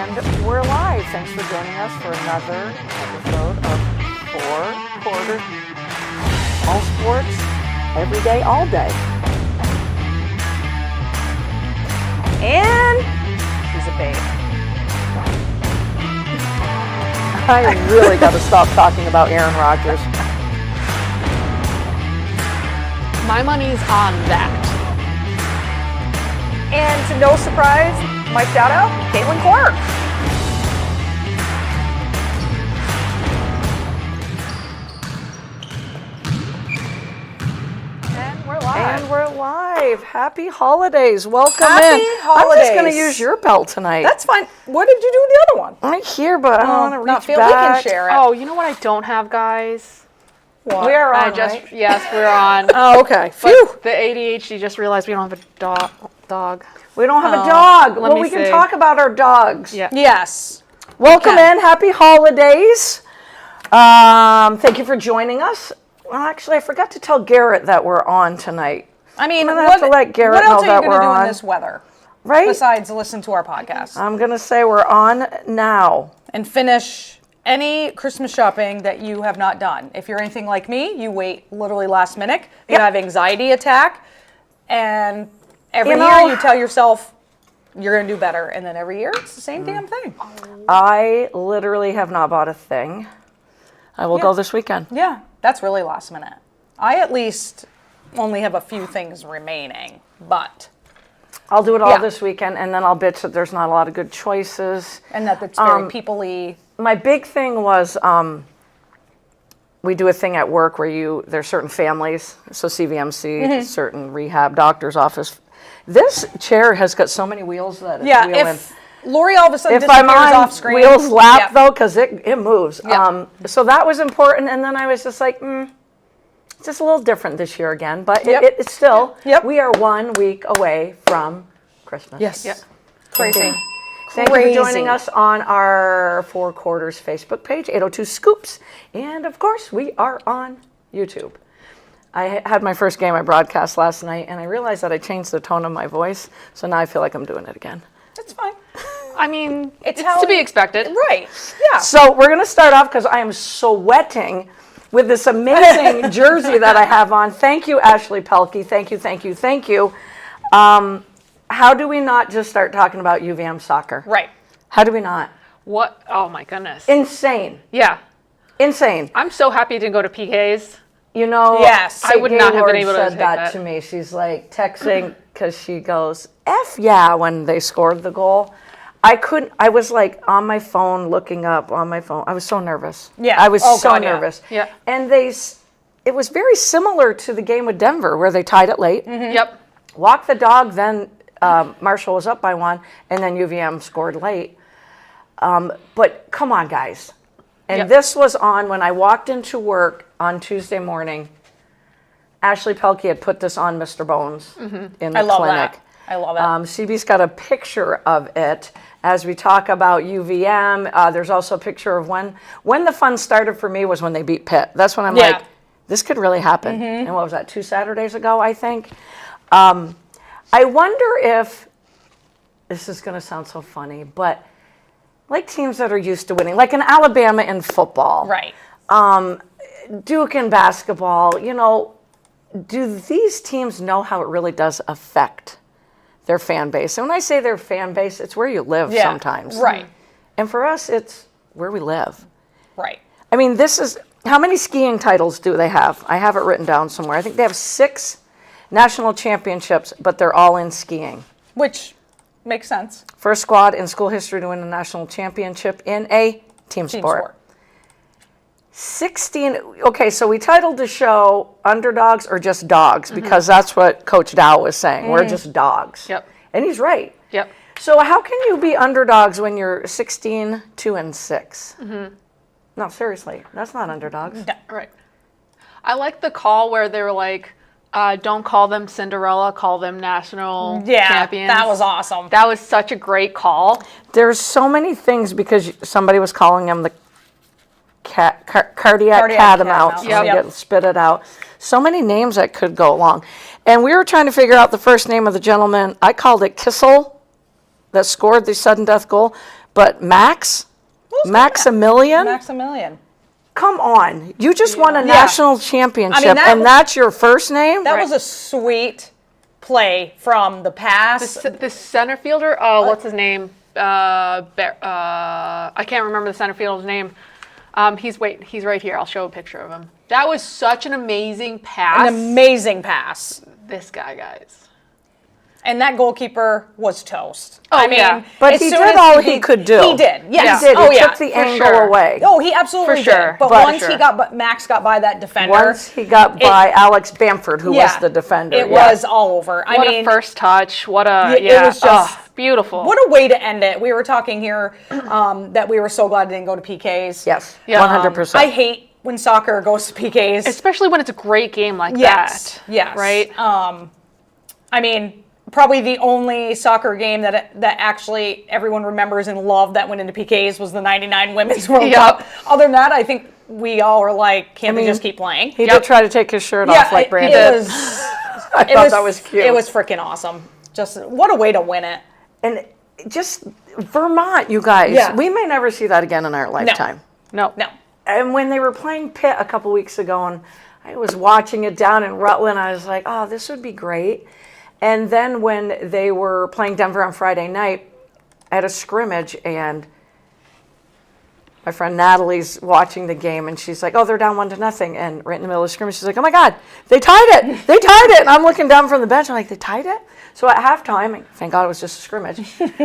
And we're live. Thanks for joining us for another episode of 4 Quarters. All sports, every day, all day. And she's a babe. I really got to stop talking about Aaron Rodgers. My money's on that. And to no surprise, my shout out, Caitlin Clark. And we're live. And we're live. Happy holidays. Welcome in. Holidays. I'm just going to use your bell tonight. That's fine. What did you do with the other one? Right here, but I don't want to reach not feel back. we can share it. Oh, you know what I don't have, guys? What? We are on, right? Yes, we're on. Oh, okay. But Phew. the ADHD just realized we don't have a dog. We don't have a dog. let Well, me we can see. talk about our dogs. Yeah. Yes. Welcome in. Happy holidays. Thank you for joining us. Well, actually, I forgot to tell Garrett that we're on tonight. I mean, I'm gonna have to let Garrett what else know are you that going to we're do on. in this weather? Right? Besides listen to our podcast I'm going to say we're on now. and finish any Christmas shopping that you have not done. If you're anything like me, you wait literally last minute. You have anxiety attack, and every year you tell yourself you're going to do better, and then every year it's the same damn thing. I literally have not bought a thing. I will go this weekend. Yeah, that's really last minute. I at least only have a few things remaining, but I'll do it all this weekend, and then I'll bitch that there's not a lot of good choices. and that it's very people-y. My big thing was we do a thing at work where there's certain families, so CVMC, certain rehab, doctor's office. This chair has got so many wheels that it's wheeling. If Lori all of a sudden If I'm disappears on off screen, wheels lap though, because it moves. Yeah. So that was important, and then I was just like, it's just a little different this year again, but it's still, we are 1 week away from Christmas. Yes. Yep. Crazy. Thank you for joining us on our 4 Quarters Facebook page, 802 Scoops. And of course, we are on YouTube. I had my first game I broadcast last night, and I realized that I changed the tone of my voice, so now I feel like I'm doing it again. It's fine. I mean, it's how to be expected. Right. Yeah. So we're going to start off because I am sweating with this amazing jersey that I have on. Thank you, Ashley Pelkey. Thank you, thank you, thank you. How do we not just start talking about UVM soccer? Right. How do we not? What? Oh my goodness. Insane. Yeah. Insane. I'm so happy to go to PKs. You know, Yes. I would not have been able to said take that that to me. She's like texting because she goes, F yeah, when they scored the goal. I was like on my phone, looking up on my phone. I was so nervous. Yeah. I was Oh, so God, yeah. nervous. Yeah. And it was very similar to the game with Denver where they tied it late. Yep. Walked the dog, then Marshall was up by 1, and then UVM scored late. But come on, guys. And this was on when I walked into work on Tuesday morning. Ashley Pelkey had put this on Mr. Bones in the clinic. I love that. I love it. CB's got a picture of it as we talk about UVM. There's also a picture of when the fun started for me was when they beat Pitt. That's when I'm like, this could really happen. And what was that, 2 Saturdays ago, I think? I wonder if, this is going to sound so funny, but like teams that are used to winning, like an Alabama in football. Right. Duke in basketball, do these teams know how it really does affect their fan base? And when I say their fan base, it's where you live sometimes. Right. And for us, it's where we live. Right. I mean, how many skiing titles do they have? I have it written down somewhere. I think they have 6 national championships, but they're all in skiing. Which makes sense. First squad in school history to win a national championship in a team sport. 16, okay, so we titled the show Underdogs or Just Dogs because that's what Coach Dow was saying. We're just dogs. Yep. And he's right. Yep. So how can you be underdogs when you're 16, 2, and 6? No, seriously, that's not underdogs. Right. I like the call where they were like, don't call them Cinderella, call them national champions. That was awesome. That was such a great call. There's so many things because somebody was calling them the cardiac catamount. Yep. Spit it out. So many names that could go along. And we were trying to figure out the first name of the gentleman. I called it Kissel that scored the sudden death goal. But Maximilian? Maximilian. Come on. You just won a national championship, and that's your first name? That was a sweet play from the pass. The center fielder, what's his name? I can't remember the center fielder's name. He's right here. I'll show a picture of him. That was such an amazing pass. An amazing pass. This guy, guys. And that goalkeeper was toast. Oh, I mean, yeah. But he did all he could do. He did. Yes. He did. Oh, He yeah. took the for angle sure. away. Oh, he absolutely For sure. did. But But- once Max got by that defender. Once he got by Alex Bamford, who was the defender. It was all over. What a first touch. What a, it was just beautiful. What a way to end it. We were talking here that we were so glad it didn't go to PKs. Yes, Yeah. 100%. I hate when soccer goes to PKs. Especially when it's a great game like Yes. that. Yes. Right? I mean, probably the only soccer game that actually everyone remembers and loved that went into PKs was the 99 Women's World Cup. Other than that, I think we all were like, can't we just keep playing? He did try to take his shirt off like Brandon. I thought that was cute. It was freaking awesome. Just what a way to win it. And just Vermont, you guys. Yeah. We may never see that again in our lifetime. No. And when they were playing Pitt a couple weeks ago, and I was watching it down in Rutland, I was like, oh, this would be great. And then when they were playing Denver on Friday night at a scrimmage, and my friend Natalie's watching the game, and she's like, oh, they're down 1-0. And right in the middle of the scrimmage, she's like, oh my God, they tied it. They tied it. And I'm looking down from the bench. I'm like, they tied it? So at halftime, thank God it was just a scrimmage,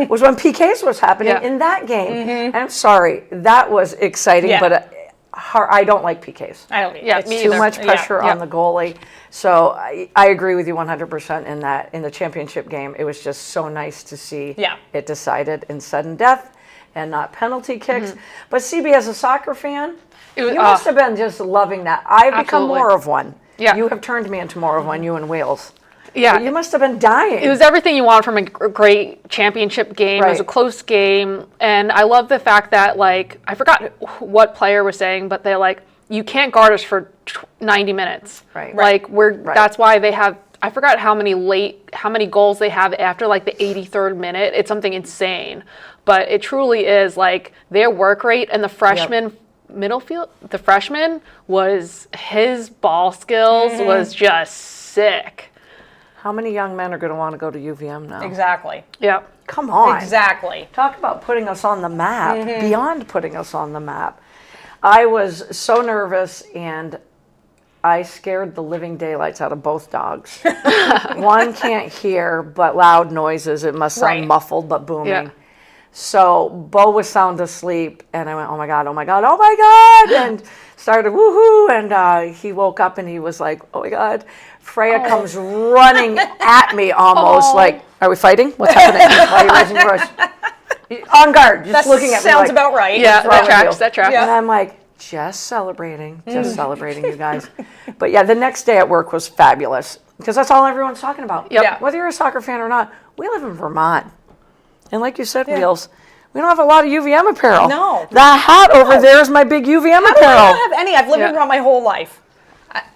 was when PKs was happening in that game. And I'm sorry, that was exciting, but I don't like PKs. I don't. Yeah, it's me Too either. much pressure on the goalie. So I agree with you 100% in that. In the championship game, it was just so nice to see it decided in sudden death and not penalty kicks. But CB, as a soccer fan, you must have been just loving that. I've become more of one. Yeah. You have turned me into more of one, you in Wales. Yeah. But you must have been dying. It was everything you want from a great championship game. It was a close game. And I love the fact that, like, I forgot what player was saying, but they're like, you can't guard us for 90 minutes. Right. Like, that's why they have, I forgot how many goals they have after, like, the 83rd minute. It's something insane. But it truly is, like, their work rate and the freshman the freshman was, his ball skills was just sick. How many young men are going to want to go to UVM now? Exactly. Yeah. Come on. Exactly. Talk about putting us on the map, beyond putting us on the map. I was so nervous, and I scared the living daylights out of both dogs. One can't hear but loud noises. It must sound muffled but booming. Yeah. So Bo was sound asleep, and I went, oh my God, oh my God, oh my God, and started woohoo, and he woke up and he was like, oh my God. Freya comes running at me almost like, are we fighting? What's happening? Why are you raising your voice? On guard, just looking at me sounds like, about right. Yeah, that tracks. and I'm like, just celebrating, you guys. But yeah, the next day at work was fabulous because that's all everyone's talking about. Yep. Yeah. Whether you're a soccer fan or not, we live in Vermont. And like you said, Wheels, we don't have a lot of UVM apparel. No. That hat over there is my big UVM How do apparel. I not have any? I've lived in Vermont my whole life.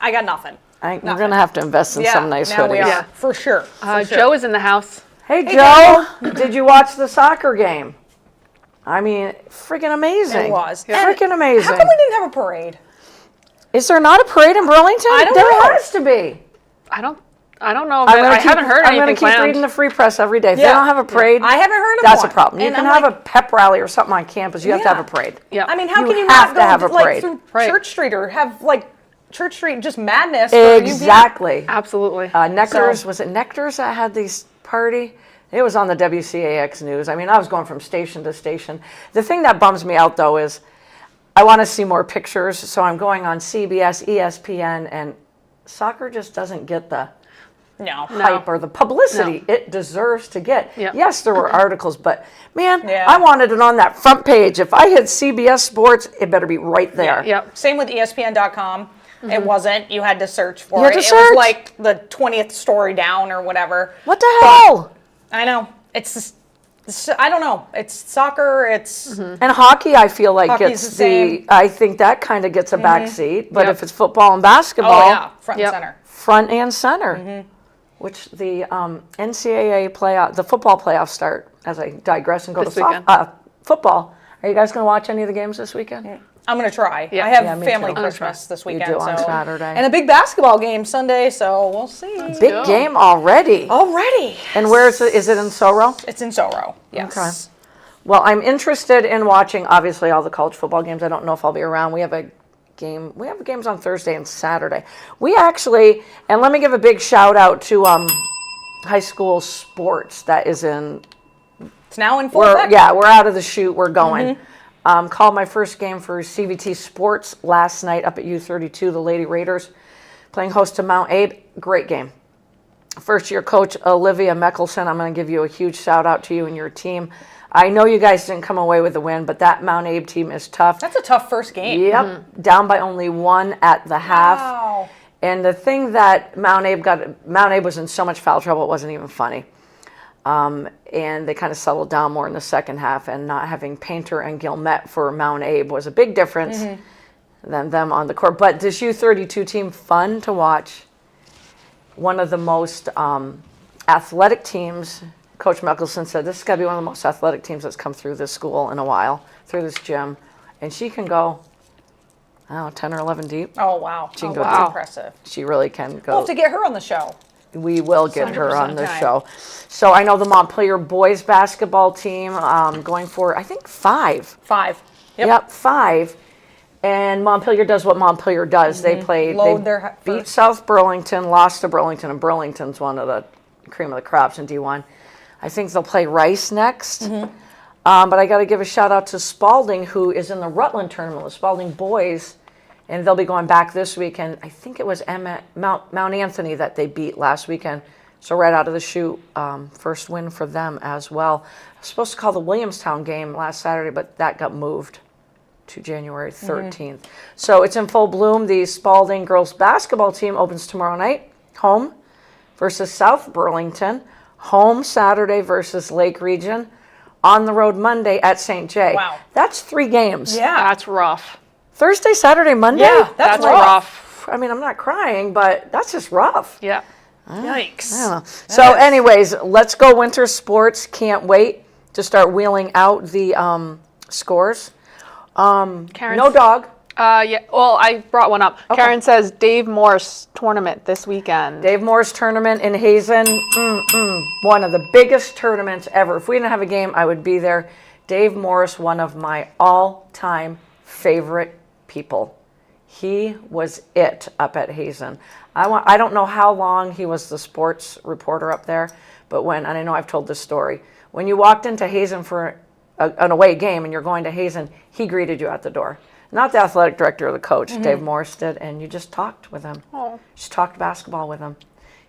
I got nothing. We're going to have to invest in some nice now hoodies. we are. For sure. Joe is in the house. Hey, Joe, did you watch the soccer game? I mean, freaking amazing. It was. Freaking amazing. How come we didn't have a parade? Is there not a parade in Burlington? I don't there know. has to be. I don't know. I haven't heard I'm anything going to keep planned. reading the Free Press every day. If they don't have a parade, I haven't heard of that's one. a problem. You And can I'm have like, a pep rally or something on campus. You have to have a parade. Yeah. I mean, how You can you have not to have go a like parade. through Right. Church Street or have like Church Street just madness? for UVM? Exactly. Absolutely. Nectar's, was it Nectar's that had these party? It was on the WCAX news. I mean, I was going from station to station. The thing that bums me out, though, is I want to see more pictures, so I'm going on CBS, ESPN, and soccer just doesn't get the hype or the publicity it deserves to get. Yep. Yes, there were articles, but man, I wanted it on that front page. If I had CBS Sports, it better be right there. Yep. Same with ESPN.com. It wasn't. You had to search for You had it. to It search. was like the 20th story down or whatever. What the hell? I know. It's I don't know. It's soccer. It's And hockey, I feel like Hockey's gets the same. I think that kind of gets a back seat. But if it's football and basketball, front and center. front and center. Which the NCAA playoff, the football playoffs start, as I digress and go This to weekend. football. Are you guys going to watch any of the games this weekend? I'm going to try. Yeah. I have Yeah, me family too. Christmas this weekend. do on so. Saturday. And a big basketball game Sunday, so we'll see. Big go. game already. Already. And where is it? Is it in Soro? It's in Soro, yes. Okay. Well, I'm interested in watching, obviously, all the college football games. I don't know if I'll be around. We have games on Thursday and Saturday. We actually, and let me give a big shout out to high school sports that is in. It's now in full effect. Yeah, we're out of the chute. We're going. Called my first game for CVT Sports last night up at U32. The Lady Raiders playing host to Mount Abe. Great game. First year coach Olivia Meckelson. I'm going to give you a huge shout out to you and your team. I know you guys didn't come away with the win, but that Mount Abe team is tough. That's a tough first game. Yep, down by only 1 at the half. Wow. And the thing that Mount Abe was in so much foul trouble, it wasn't even funny. And they kind of settled down more in the second half, and not having Painter and Gilmette for Mount Abe was a big difference than them on the court. But this U32 team, fun to watch. One of the most athletic teams. Coach Mickelson said, this has got to be one of the most athletic teams that's come through this school in a while, through this gym. And she can go, I don't know, 10 or 11 deep. Oh, wow. She can That's go deep. impressive. She really can go. We'll have to get her on the show. We will get her on the 100% show. So I know the Montpelier boys basketball team going for, I think, 5. 5. Yep, 5. And Montpelier does what Montpelier does. They Load their beat first. South Burlington, lost to Burlington, and Burlington's one of the cream of the crops in D1. I think they'll play Rice next. But I got to give a shout out to Spalding, who is in the Rutland tournament with Spalding boys. And they'll be going back this weekend. I think it was Mount Anthony that they beat last weekend. So right out of the chute, first win for them as well. I was supposed to call the Williamstown game last Saturday, but that got moved to January 13th. So it's in full bloom. The Spalding girls basketball team opens tomorrow night, home versus South Burlington. Home Saturday versus Lake Region. On the road Monday at St. J. Wow. That's 3 games. Yeah. That's rough. Thursday, Saturday, Monday? Yeah, that's rough. I mean, I'm not crying, but that's just rough. Yeah. Yikes. I don't know. So anyways, let's go winter sports. Can't wait to start wheeling out the scores. Karen's- No dog. Yeah. Well, I brought one up. Okay. Karen says Dave Morse tournament this weekend. Dave Moore's tournament in Hazen. One of the biggest tournaments ever. If we didn't have a game, I would be there. Dave Morris, one of my all-time favorite people. He was it up at Hazen. I don't know how long he was the sports reporter up there, but and I know I've told this story, when you walked into Hazen for an away game and you're going to Hazen, he greeted you at the door. Not the athletic director or the coach, Dave Morris did, and you just talked with him. Oh. Just talked basketball with him.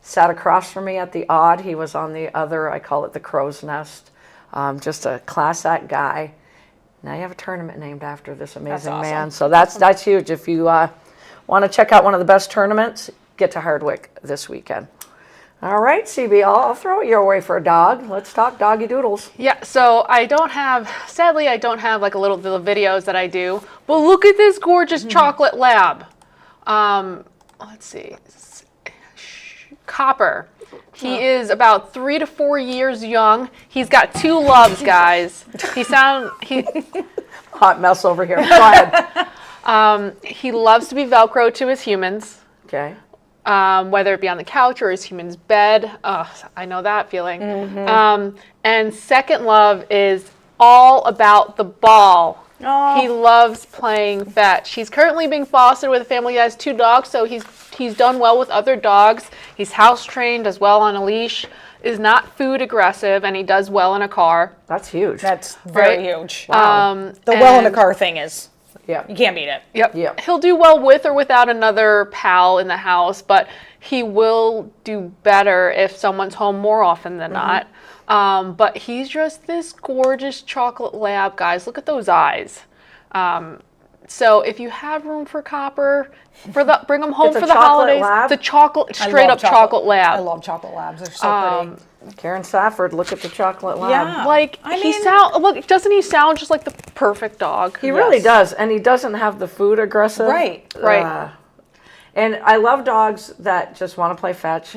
Sat across from me at the Odd. He was on the other, I call it the crow's nest. Just a class act guy. Now you have a tournament named after this amazing awesome. man. So that's huge. If you want to check out one of the best tournaments, get to Hardwick this weekend. All right, CB, I'll throw it your way for a dog. Let's talk doggy doodles. Yeah, so sadly, I don't have like the videos that I do, but look at this gorgeous chocolate lab. Let's see, Copper. He is about 3 to 4 years young. He's got 2 loves, guys. Hot mess over here. Go ahead. He loves to be Velcro to his humans. Okay. Whether it be on the couch or his human's bed. I know that feeling. And second love is all about the ball. Oh. He loves playing fetch. He's currently being fostered with a family that has 2 dogs, so he's done well with other dogs. He's house trained as well on a leash, is not food aggressive, and he does well in a car. That's huge. That's very Right. huge. Wow. The well in the car thing is, Yeah. you can't beat it. Yep. Yep. He'll do well with or without another pal in the house, but he will do better if someone's home more often than not. But he's just this gorgeous chocolate lab, guys. Look at those eyes. So if you have room for Copper, bring him home It's a for the chocolate holidays. lab? The chocolate, I straight love up chocolate lab. I love chocolate labs. They're so pretty. Karen Safford, look at the chocolate lab. Yeah. Like doesn't he sound just like the perfect dog? He really does, and he doesn't have the food aggressive. Right. Right. And I love dogs that just want to play fetch.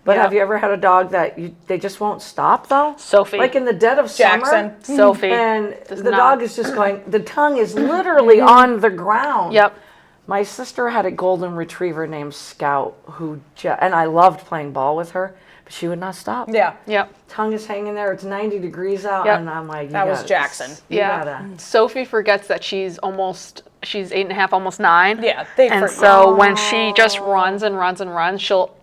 But But have you ever had a dog that they just won't stop though? Sophie. Like in the dead of Jackson. summer. Sophie. And Does the not. dog is just going, the tongue is literally on the ground. Yep. My sister had a golden retriever named Scout and I loved playing ball with her, but she would not stop. Yeah. Yep. Tongue is hanging there. It's 90 degrees out. Yep. And I'm like, That was Jackson. Sophie forgets that she's 8.5, almost 9. Yeah. So when she just runs and runs and runs, she'll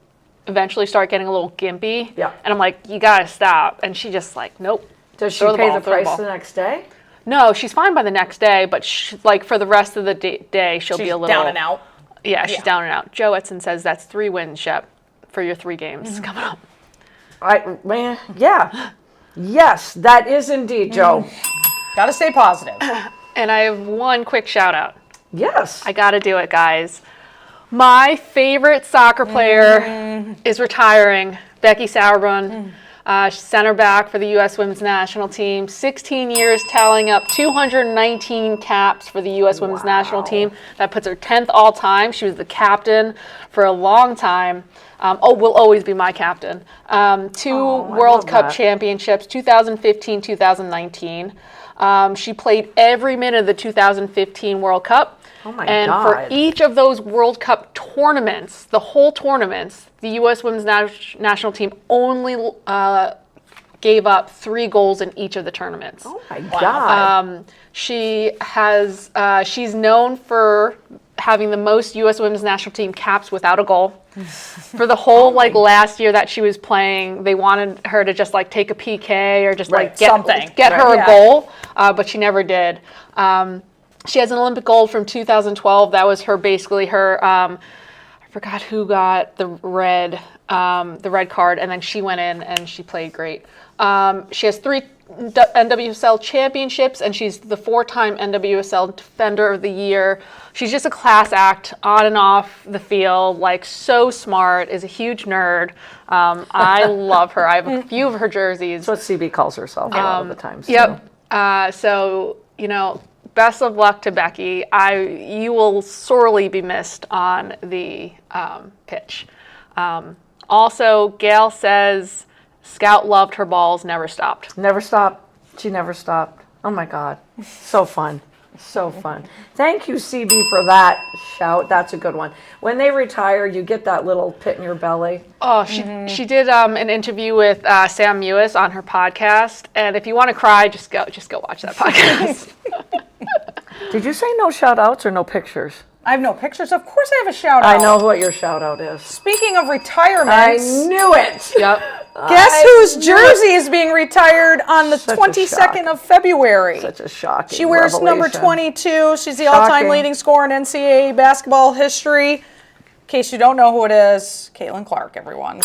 eventually start getting a little gimpy. Yeah. And I'm like, you gotta stop. And she just like, nope. Does she Throw the pay ball, the throw the price ball. the next day? No, she's fine by the next day, but like for the rest of the day, she'll be a little down and out. Yeah, she's down and out. Joe Edson says that's 3 wins, Shep, for your 3 games coming up. Yes, that is indeed, Joe. Gotta stay positive. And I have one quick shout out. Yes. I gotta do it, guys. My favorite soccer player is retiring, Becky Sauerbrunn. Center back for the U.S. Women's National Team. 16 years, tallying up 219 caps for the U.S. Women's National Team. That puts her 10th all time. She was the captain for a long time. Will always be my captain. 2 World Cup championships, 2015, 2019. She played every minute of the 2015 World Cup. Oh my and God. for each of those World Cup tournaments, the whole tournaments, the U.S. Women's National Team only gave up 3 goals in each of the tournaments. Oh my God. She's known for having the most U.S. Women's National Team caps without a goal. For the whole last year that she was playing, they wanted her to just like take a PK or just get her a goal, but she never did. She has an Olympic gold from 2012. That was basically her. I forgot who got the red card, and then she went in and she played great. She has 3 NWSL championships, and she's the 4-time NWSL Defender of the Year. She's just a class act on and off the field, like so smart, is a huge nerd. I love her. I have a few of her jerseys. That's what CB calls herself a lot of the times. Yep. So, best of luck to Becky. You will sorely be missed on the pitch. Also, Gail says Scout loved her balls, never stopped. Never stopped. She never stopped. Oh my God. So fun. So fun. Thank you, CB, for that shout. That's a good one. When they retire, you get that little pit in your belly. Oh, she did an interview with Sam Mewis on her podcast, and if you want to cry, just go watch that podcast. Did you say no shout outs or no pictures? I have no pictures. Of course I have a shout out. I know what your shout out is. Speaking of retirements. I knew it. Yep. Guess whose jersey is being retired on the 22nd of February? Such a shocking She wears number revelation. 22. She's the all-time Shocking. leading scorer in NCAA basketball history. In case you don't know who it is, Caitlin Clark, everyone.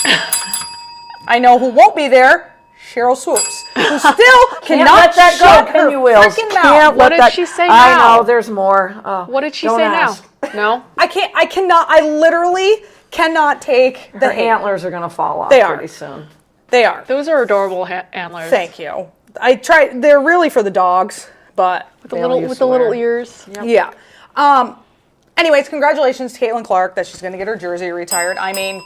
I know who won't be there. Cheryl Swoops, who still cannot let that shut go, can her you, Wills? freaking mouth. Can't What let did that- she say I now? know, there's more. What did she Don't say ask. now? No? I cannot, I literally cannot take the Her hate. antlers are going to fall off They are. pretty soon. They are. Those are adorable antlers. Thank you. I tried, they're really for the dogs, but With the little ears. yeah. Anyways, congratulations to Caitlin Clark that she's going to get her jersey retired. I mean,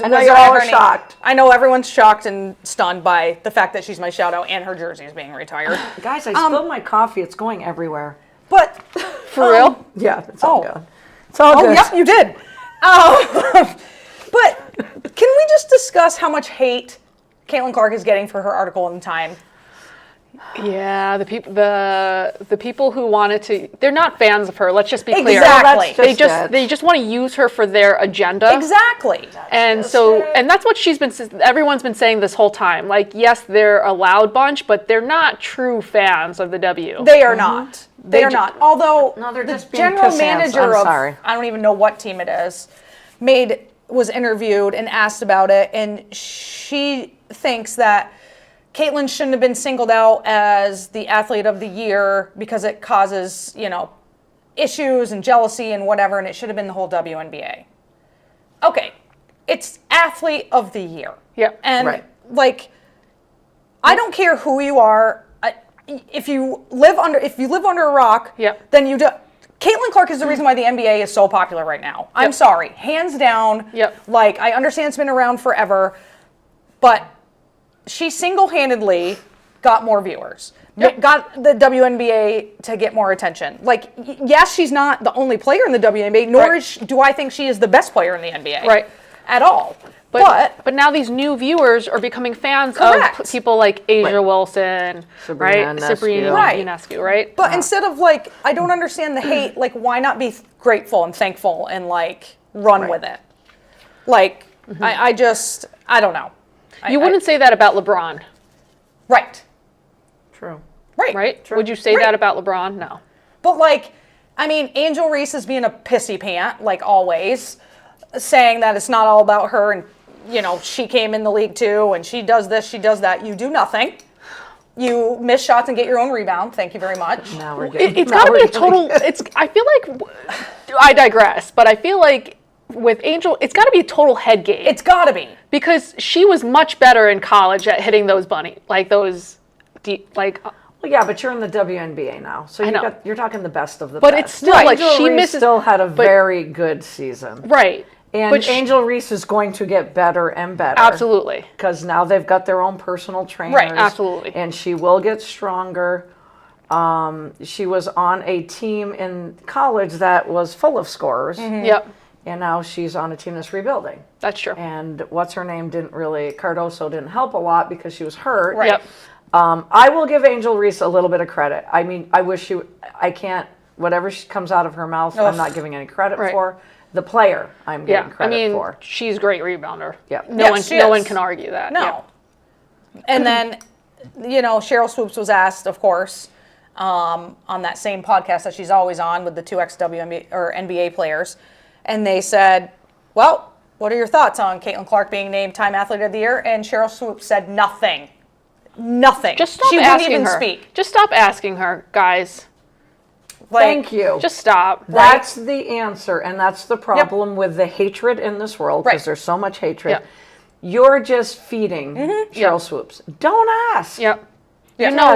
I know you're all shocked. I know everyone's shocked and stunned by the fact that she's my shout out and her jersey is being retired. Guys, I spilled my coffee. It's going everywhere. But For real? Yeah, it's all Oh. good. It's all good. yep, you did. But can we just discuss how much hate Caitlin Clark is getting for her article in Time? Yeah, the people who wanted to, they're not fans of her. Let's just be clear. Exactly. They just want to use her for their agenda. Exactly. And that's what everyone's been saying this whole time. Like, yes, they're a loud bunch, but they're not true fans of the W. They are not. They are not. Although No, they're the just being general pissants. manager I'm of, sorry. I don't even know what team it is, was interviewed and asked about it, and she thinks that Caitlin shouldn't have been singled out as the athlete of the year because it causes, issues and jealousy and whatever, and it should have been the whole WNBA. Okay, it's athlete of the year. Yep. And Right. I don't care who you are. If you live under a rock, Yep. then you do. Caitlin Clark is the reason why the NBA is so popular right now. I'm sorry. Hands down. Yep. Like, I understand it's been around forever, but she single-handedly got more viewers. Yep. Got the WNBA to get more attention. Like, yes, she's not the only player in the WNBA, nor do I think she is the best player in the NBA. Right. At all. But now these new viewers are becoming fans of people like Asia Wilson, Sabrina Ionescu, right? But instead of, like, I don't understand the hate, like, why not be grateful and thankful and, like, run with it? Like, I don't know. You wouldn't say that about LeBron. Right. True. Right. True. Would you say that about LeBron? No. But, like, I mean, Angel Reese is being a pissy pant, like always, saying that it's not all about her and, you know, she came in the league too and she does this, she does that. You do nothing. You miss shots and get your own rebound. Thank you very much. Now we're getting. It's got to be a total. I feel like I digress, but I feel like with Angel, it's got to be a total head game. It's got to be because she was much better in college at hitting those Well, yeah, but you're in the WNBA now, so you're talking the best of the but best. It's still like Angel she Reese misses. Still had a very good season, right? And but Angel Reese is going to get better and better. Absolutely. Because now they've got their own personal trainers. Right, absolutely. And she will get stronger. She was on a team in college that was full of scorers. Yep. And now she's on a team that's rebuilding. That's true. And what's-her-name Cardoso didn't help a lot because she was hurt. Right. Yep. I will give Angel Reese a little bit of credit. I mean, I can't, whatever comes out of her mouth, I'm not giving any credit for. The player, I'm giving credit for. She's a great rebounder. Yeah. No one can argue that. No. Yep. And then, you know, Cheryl Swoops was asked, of course, on that same podcast that she's always on with the two ex-WNBA or NBA players, and they said, well, what are your thoughts on Caitlin Clark being named Time Athlete of the Year? And Cheryl Swoops said nothing. Nothing. Just stop she asking wouldn't even her. Speak. Just stop asking her, guys. Thank you. Just stop. That's the answer, and that's the problem with the hatred in this world, because there's so much hatred. Yep. You're just feeding Cheryl Swoops. Don't ask. Yep. You know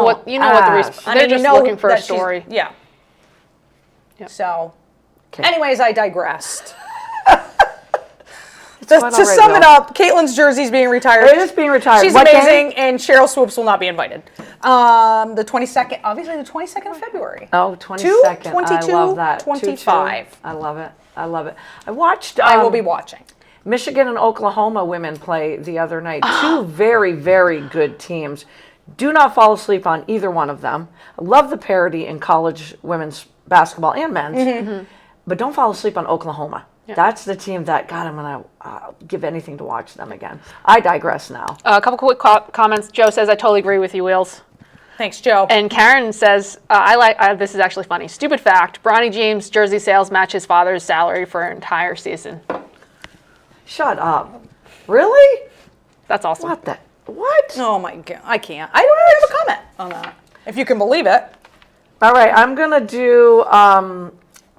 what the reason. They're just looking for a story. Yeah. Yep. So, anyways, I digressed. To sum it up, Caitlin's jersey's being retired. It is being retired. She's amazing, and Cheryl Swoops will not be invited. The 22nd, obviously the 22nd of February. Oh, 22nd. 22, I love that. 25. I love it. I love it. I watched. I will be watching. Michigan and Oklahoma women play the other night. Two very, very good teams. Do not fall asleep on either one of them. I love the parity in college women's basketball and men's. But don't fall asleep on Oklahoma. Yeah. That's the team that, God, I'm going to give anything to watch them again. I digress now. A couple quick comments. Joe says, I totally agree with you, Wheels. Thanks, Joe. And Karen says, this is actually funny. Stupid fact, Bronny James' jersey sales match his father's salary for an entire season. Shut up. Really? That's awesome. What? Oh, my God. I can't. I don't even have a comment on that, if you can believe it. All right, I'm going to do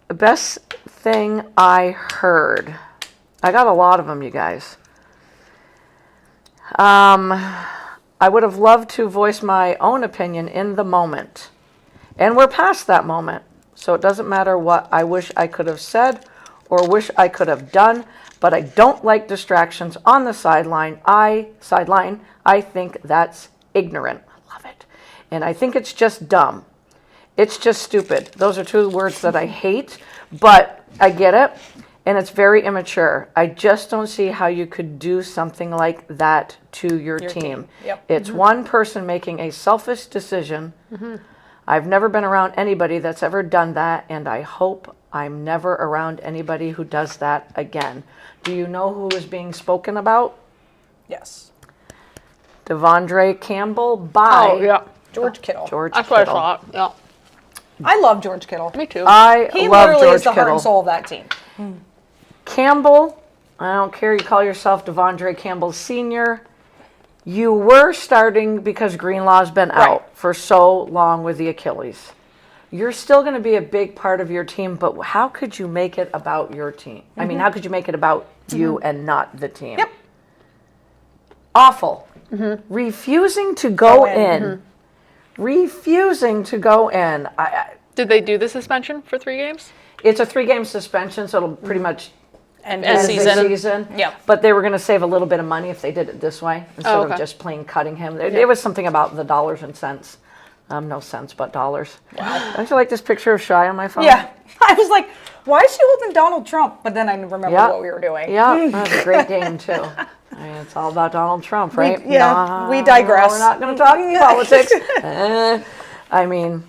the best thing I heard. I got a lot of them, you guys. I would have loved to voice my own opinion in the moment. And we're past that moment. So it doesn't matter what I wish I could have said or wish I could have done, but I don't like distractions on the sideline. I think that's ignorant. I love it. And I think it's just dumb. It's just stupid. Those are two words that I hate, but I get it, and it's very immature. I just don't see how you could do something like that to your team. Yep. It's one person making a selfish decision. I've never been around anybody that's ever done that, and I hope I'm never around anybody who does that again. Do you know who is being spoken about? Yes. Devondre Campbell by George Kittle. That's what I thought. Yeah. I love George Kittle. Me too. He literally is the heart and soul of that team. Campbell, I don't care. You call yourself Devondre Campbell Sr. You were starting because Greenlaw's been out for so long with the Achilles. You're still going to be a big part of your team, but how could you make it about your team? I mean, how could you make it about you and not the team? Yep. Awful. Refusing to go in. Refusing to go in. Did they do the suspension for 3 games? It's a 3-game suspension, so it'll pretty much And end season. the season. Yeah. But they were going to save a little bit of money if they did it this way instead okay. of just plain cutting him. There was something about the dollars and cents. No cents, but dollars. Wow. Don't you like this picture of Shy on my phone? Yeah. I was like, why is she holding Donald Trump? But then I remembered what we were doing. Yeah, that was a great game, too. I mean, it's all about Donald Trump, right? We digress. We're not going to talk politics. I mean,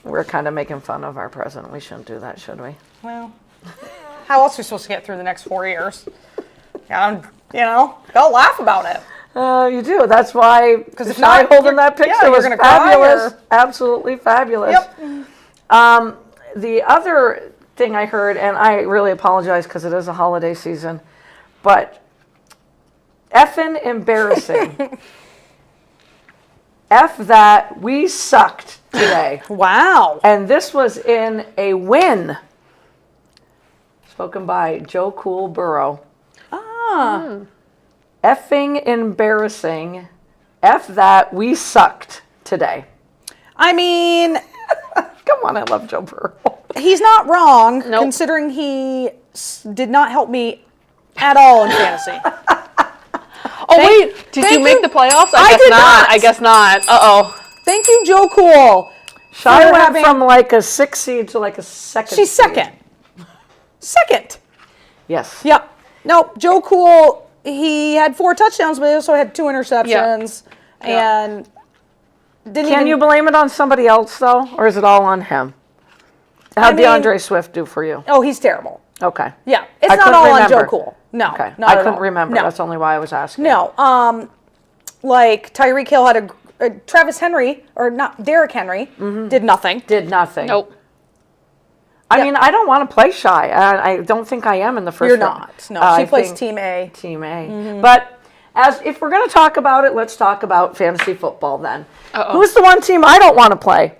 we're kind of making fun of our president. We shouldn't do that, should we? Well, how else are we supposed to get through the next 4 years? Don't laugh about it. You do. That's why Because if Shy not, holding that picture you're was gonna cry fabulous. or- Absolutely fabulous. Yep. The other thing I heard, and I really apologize because it is a holiday season, but effing embarrassing. F that we sucked today. Wow. And this was in a win. Spoken by Joe Cool Burrow. Effing embarrassing. F that we sucked today. I mean, Come on, I love Joe Burrow. he's not wrong, Nope. considering he did not help me at all in fantasy. Oh, wait. Did you make the playoffs? I guess did not. I guess not. Uh-oh. Thank you, Joe Cool. Shy for went having- from like a 6 seed to like a second She's seed. second. Second. Yes. Yep. Nope. Joe Cool, he had 4 touchdowns, but he also had 2 interceptions. And didn't Can even... you blame it on somebody else, though? Or is it all on him? How'd mean- DeAndre Swift do for you? Oh, he's terrible. Okay. Yeah. It's I not couldn't all on remember. Joe Cool. No. Okay. Not I at couldn't all. remember. No. That's only why I was asking. No. Like Tyreek Hill had Travis Henry, or not, Derrick Henry, did nothing. Did nothing. Nope. I mean, I don't want to play Shy. I don't think I am in the first You're round. not. No, I she plays think Team A. Team A. But if we're going to talk about it, let's talk about fantasy football then. Who's the one team I don't want to play?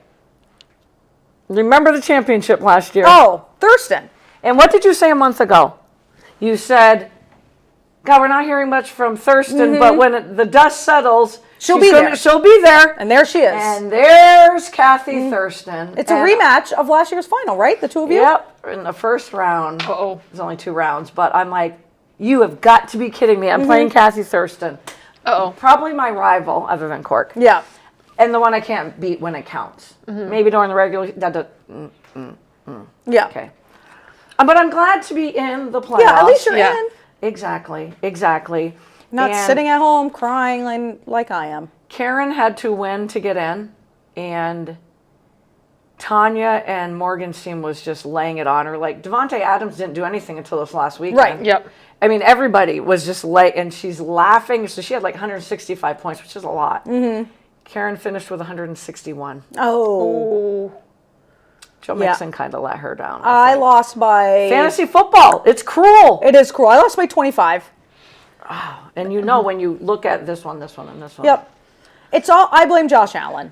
Remember the championship last year? Oh, Thurston. And what did you say a month ago? You said, God, we're not hearing much from Thurston, but when the dust settles, She'll she's be there. She'll be there. And there she is. And there's Kathy Thurston. It's a rematch of last year's final, right? The two of you? Yep, in the first round. Uh-oh. There's only 2 rounds, but I'm like, you have got to be kidding me. I'm playing Kathy Thurston. Uh-oh. Probably my rival, other than Cork. Yeah. And the one I can't beat when it counts. Maybe during the regular. Yeah. Okay. But I'm glad to be in the playoffs. Yeah, at least you're Yeah. in. Exactly. Not And sitting at home crying like I am. Karen had to win to get in, and Tanya and Morgan's team was just laying it on her. Like, Devontae Adams didn't do anything until this last weekend. Right. Yep. I mean, everybody was just and she's laughing. So she had like 165 points, which is a lot. Karen finished with 161. Oh. Joe Yeah. Mixon kind of let her down. I think. lost by... Fantasy football, it's cruel. It is cruel. I lost by 25. And you know when you look at this one, and this one. Yep. It's all... I blame Josh Allen.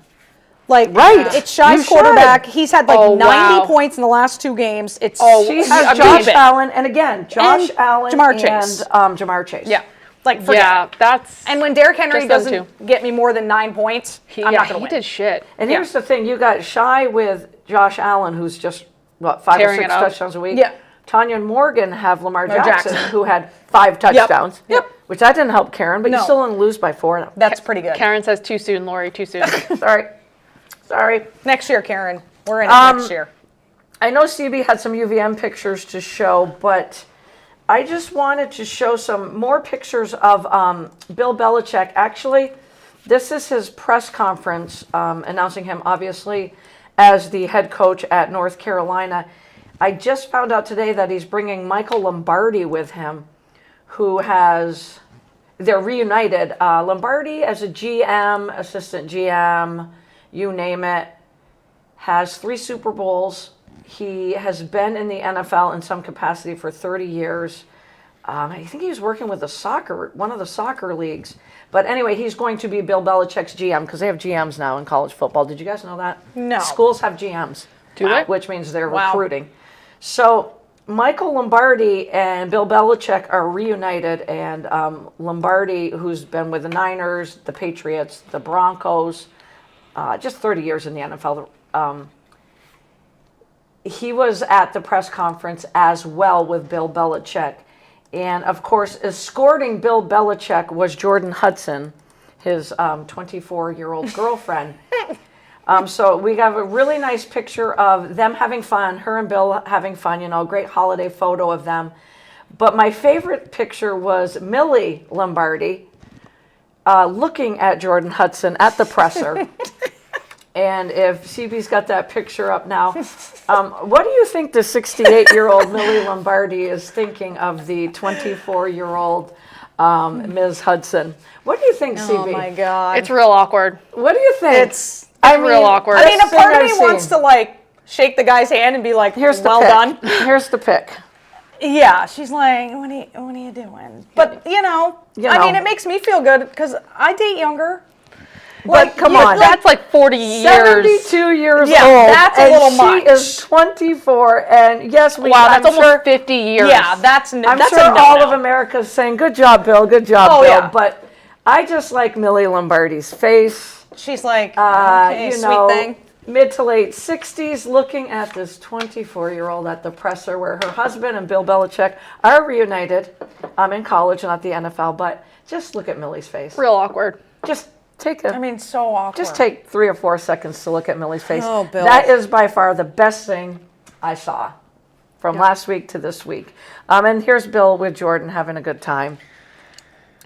Like, Right. It's Shy's You should. quarterback. He's had like Oh, 90 wow. points in the last 2 games. It's... She has I Josh believe it. Allen, and again, Josh And Allen Jamar Chase. and Jamar Chase. Yeah. Like, forget Yeah, it. that's... And when Derrick Henry Just them doesn't get me more than 9 points, I'm not going to he win. did shit. And here's the thing: you got Shy with Josh Allen, who's just 5 Tearing or 6 it up. touchdowns a week. Yeah. Tanya and Morgan have Lamar Lamar Jackson, Jackson. who had 5 touchdowns. Yep. Which that didn't help Karen, but you No. still didn't lose by 4. That's pretty good. Karen says too soon, Lori, too soon. Sorry. Next year, Karen. We're in it next year. I know CB had some UVM pictures to show, but I just wanted to show some more pictures of Bill Belichick. Actually, this is his press conference announcing him, obviously, as the head coach at North Carolina. I just found out today that he's bringing Michael Lombardi with him, they're reunited. Lombardi as a GM, assistant GM, you name it, has 3 Super Bowls. He has been in the NFL in some capacity for 30 years. I think he was working with one of the soccer leagues. But anyway, he's going to be Bill Belichick's GM because they have GMs now in college football. Did you guys know that? No. Schools have GMs. Do they? Which means they're Wow. recruiting. So Michael Lombardi and Bill Belichick are reunited, and Lombardi, who's been with the Niners, the Patriots, the Broncos, just 30 years in the NFL, he was at the press conference as well with Bill Belichick. And, of course, escorting Bill Belichick was Jordan Hudson, his 24-year-old girlfriend. So we have a really nice picture of them having fun, her and Bill having fun, great holiday photo of them. But my favorite picture was Millie Lombardi looking at Jordan Hudson at the presser. And if CB's got that picture up now, what do you think the 68-year-old Millie Lombardi is thinking of the 24-year-old Ms. Hudson? What do you think, CB? Oh my God. It's real awkward. What do you think? It's real awkward. I mean, a part of me I've wants seen. to like shake the guy's hand and be like, Here's the well pic. done. Here's the pic. Yeah, she's like, what are you doing? But I know. mean, it makes me feel good because I date younger. But come on. That's like 40 years. 72 years Yeah, old. that's a and little she much. is 24, and yes, Wow, that's I'm almost sure, 50 years. Yeah, that's I'm that's sure a no-no. all of America is saying, good job, Bill, good job, Oh, Bill. yeah. But I just like Millie Lombardi's face. She's like, okay, sweet thing. Mid to late 60s, looking at this 24-year-old at the presser where her husband and Bill Belichick are reunited in college, not the NFL, but just look at Millie's face. Real awkward. Just take I mean, so awkward. Just take 3 or 4 seconds to look at Millie's face. Oh, Bill. That is by far the best thing I saw from last week to this week. And here's Bill with Jordan having a good time.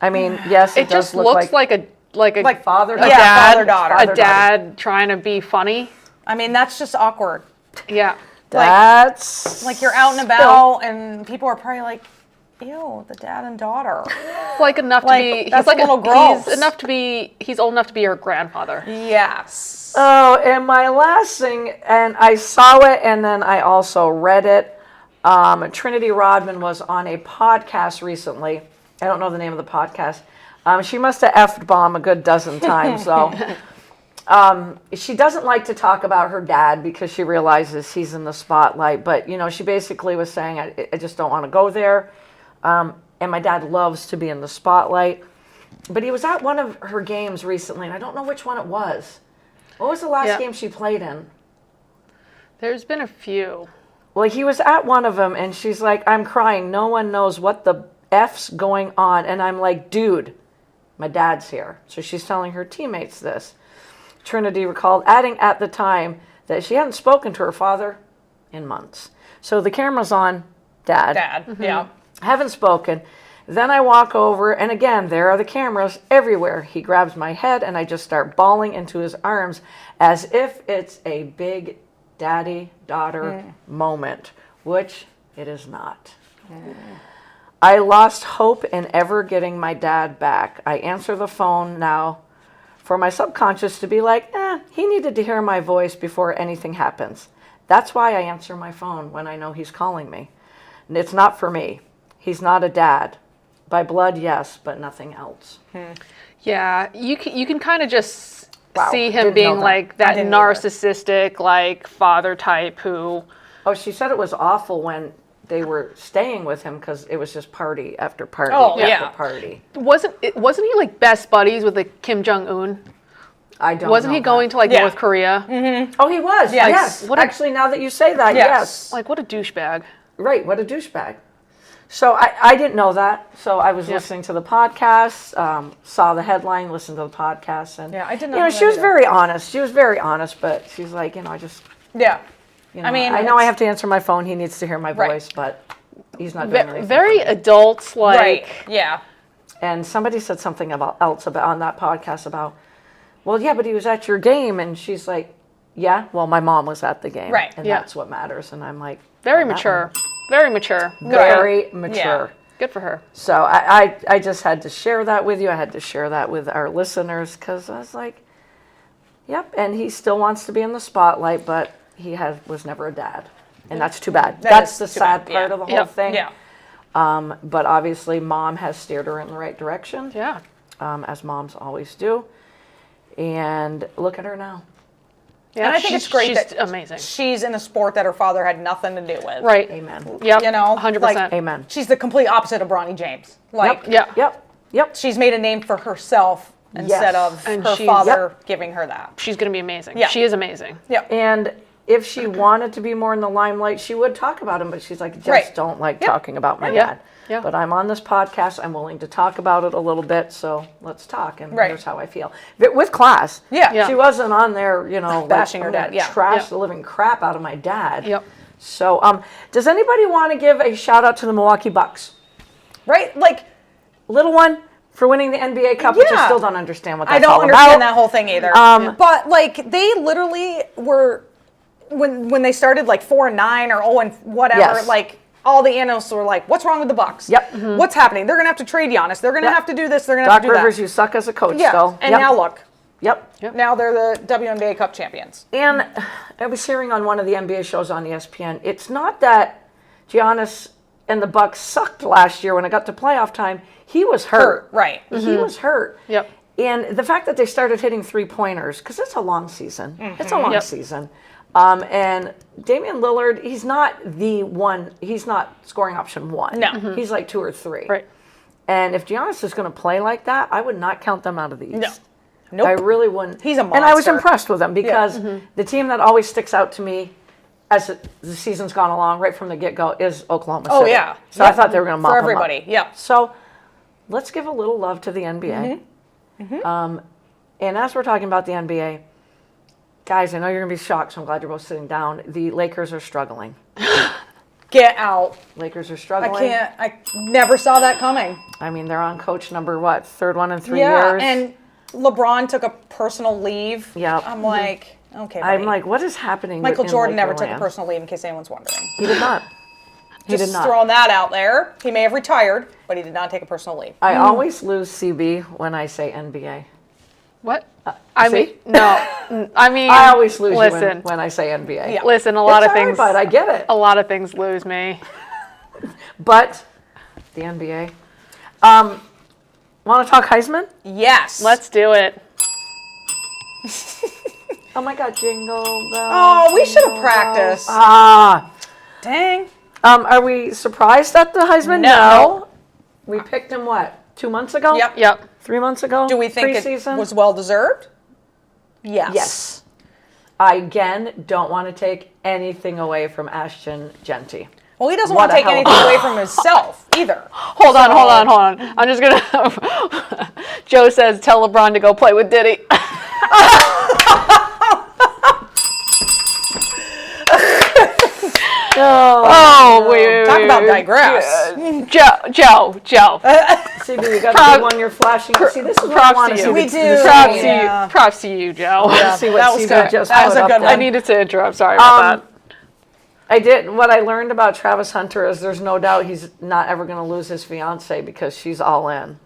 I mean, yes, It does just look looks like a father, Yeah, dad, father-daughter. a dad trying to be funny. I mean, that's just awkward. Yeah. That's Like you're out and about, and people are probably like, "Ew, the dad and daughter." It's like enough Like, to be. that's He's like a little gross. He's old enough to be your grandfather. Yes. Oh, and my last thing, and I saw it, and then I also read it. Trinity Rodman was on a podcast recently. I don't know the name of the podcast. She must have effed bomb a good dozen times, though. She doesn't like to talk about her dad because she realizes he's in the spotlight. But, she basically was saying, I just don't want to go there. And my dad loves to be in the spotlight. But he was at one of her games recently, and I don't know which one it was. What was the last game she played in? There's been a few. Well, he was at one of them, and she's like, I'm crying. No one knows what the F's going on. And I'm like, dude, my dad's here. So she's telling her teammates this. Trinity recalled adding at the time that she hadn't spoken to her father in months. So the camera's on Dad. Yeah. Haven't spoken. Then I walk over, and again, there are the cameras everywhere. He grabs my head, and I just start bawling into his arms as if it's a big daddy-daughter moment, which it is not. I lost hope in ever getting my dad back. I answer the phone now for my subconscious to be like, he needed to hear my voice before anything happens. That's why I answer my phone when I know he's calling me. And it's not for me. He's not a dad. By blood, yes, but nothing else. Yeah, you can kind of just Wow, see him didn't being know that. like that didn't either. narcissistic, like father type who. Oh, she said it was awful when they were staying with him because it was just party after party Oh, after yeah. party. Wasn't he like best buddies with like Kim Jong Un? I don't Wasn't know he going that. to like Yeah. North Korea? Oh, he was. Yes. Yes. What a- Actually, now that you say that, Yes. yes. Like what a douchebag. Right, what a douchebag. So I didn't know that. So I was listening to the podcast, saw the headline, listened to the podcast, and Yeah, I did not You know, know she that was either. very honest. She was very honest, but she's like, I just, Yeah. I mean, I know I have to answer my phone. He needs to hear my Right. voice, but he's not doing anything. Very for me. adult, like Right. Yeah. And somebody said something else about on that podcast about, well, yeah, but he was at your game, and she's like, yeah, well, my mom was at the game, Right. and Yeah. that's what matters. And I'm like, very well, that mature. Very mature. one- very mature. Yeah. Good for her. So I just had to share that with you. I had to share that with our listeners because I was like, yep. And he still wants to be in the spotlight, but he was never a dad, and that's too bad. That's is the too sad bad, part yeah. of the whole Yeah. thing. Yeah. But obviously, mom has steered her in the right direction, Yeah. as moms always do. And look at her now. Yeah. And I think it's great she's that amazing. she's in a sport that her father had nothing to do with. Right. Amen. Yep. You know, 100%. like- Amen. She's the complete opposite of Bronny James. Like, Yep. Yeah. Yep. she's made a name for herself instead Yes. of And her she's- father giving her that. She's going to be amazing. Yeah. She is amazing. Yeah. And if she wanted to be more in the limelight, she would talk about him, but she's like, just Right. don't like talking about my Yeah. dad. Yeah. But I'm on this podcast. I'm willing to talk about it a little bit, so let's talk. And Right. here's how I feel. With class. Yeah. Yeah. She wasn't on there, Bashing her I'm gonna dad, yeah. trash Yeah. the living crap out of my dad. Yep. So, does anybody want to give a shout out to the Milwaukee Bucks? Right? Like, Little one for winning the NBA Cup, which I Yeah. still don't understand what that's I don't all understand about. that whole thing either. But like they literally were when they started like 4-9 or 0 and whatever, Yes. like all the analysts were like, "What's wrong with the Bucks? Yep. What's happening? They're gonna have to trade Giannis. They're gonna Yep. have to do this. They're gonna Doc have to do Rivers, that." you suck as a coach Yeah. still. And Yep. now look, Yep. now they're the WNBA Cup champions. And I was hearing on one of the NBA shows on ESPN, it's not that Giannis and the Bucks sucked last year when it got to playoff time. He was hurt. Right. He was hurt. Yep. And the fact that they started hitting 3-pointers, because it's a long season. It's a long Yep. season. And Damian Lillard, he's not the one, he's not scoring option one. No. He's like 2 or 3. Right. And if Giannis is going to play like that, I would not count them out of the East. No. Nope. I really wouldn't. He's a And I was monster. impressed with him because the team that always sticks out to me as the season's gone along, right from the get-go, is Oklahoma City. Oh, yeah. So I thought they were going to mop For them up. everybody. Yeah. So let's give a little love to the NBA. And as we're talking about the NBA, guys, I know you're going to be shocked, so I'm glad you're both sitting down. The Lakers are struggling. Get out. Lakers are I struggling. can't. I never saw that coming. I mean, they're on coach number, what, third one in 3 Yeah. years? And LeBron took a personal leave. Yep. I'm like, okay. I'm buddy. like, what is happening? Michael in Jordan never took a Lakerland? personal leave, in case anyone's wondering. He did not. He Just did not. throwing that out there. He may have retired, but he did not take a personal leave. I always lose CB when I say NBA. What? I see? mean, no. I mean, I always lose listen, you when I say NBA. Yeah. Listen, a lot It's of all right, things. but I get it. A lot of things lose me. But the NBA. Want to talk Heisman? Yes. Let's do it. Oh my God, jingle bells. Oh, we should have jingle practiced. bells. Ah. Dang. Are we surprised at the Heisman? No. We picked him, what, 2 months ago? Yep. Yep. 3 months ago? Do we think Preseason? it was well deserved? Yes. Yes. I, again, don't want to take anything away from Ashton Genty. Well, he doesn't What want a to take hell of anything a- away from himself either. Hold on. I'm just gonna. Joe says, "Tell LeBron to go play with Diddy." Oh, wait. Talk about digress. Joe. CB, you got to do one you're flashing. See, this is what I props want to to you. see. We the- do. the Props screen. to Yeah. you. Props to you, Joe. Yeah, See what that was CB good. just That was put a up good there. I one. needed to interrupt. Sorry about that. I did. What I learned about Travis Hunter is there's no doubt he's not ever going to lose his fiance because she's all in.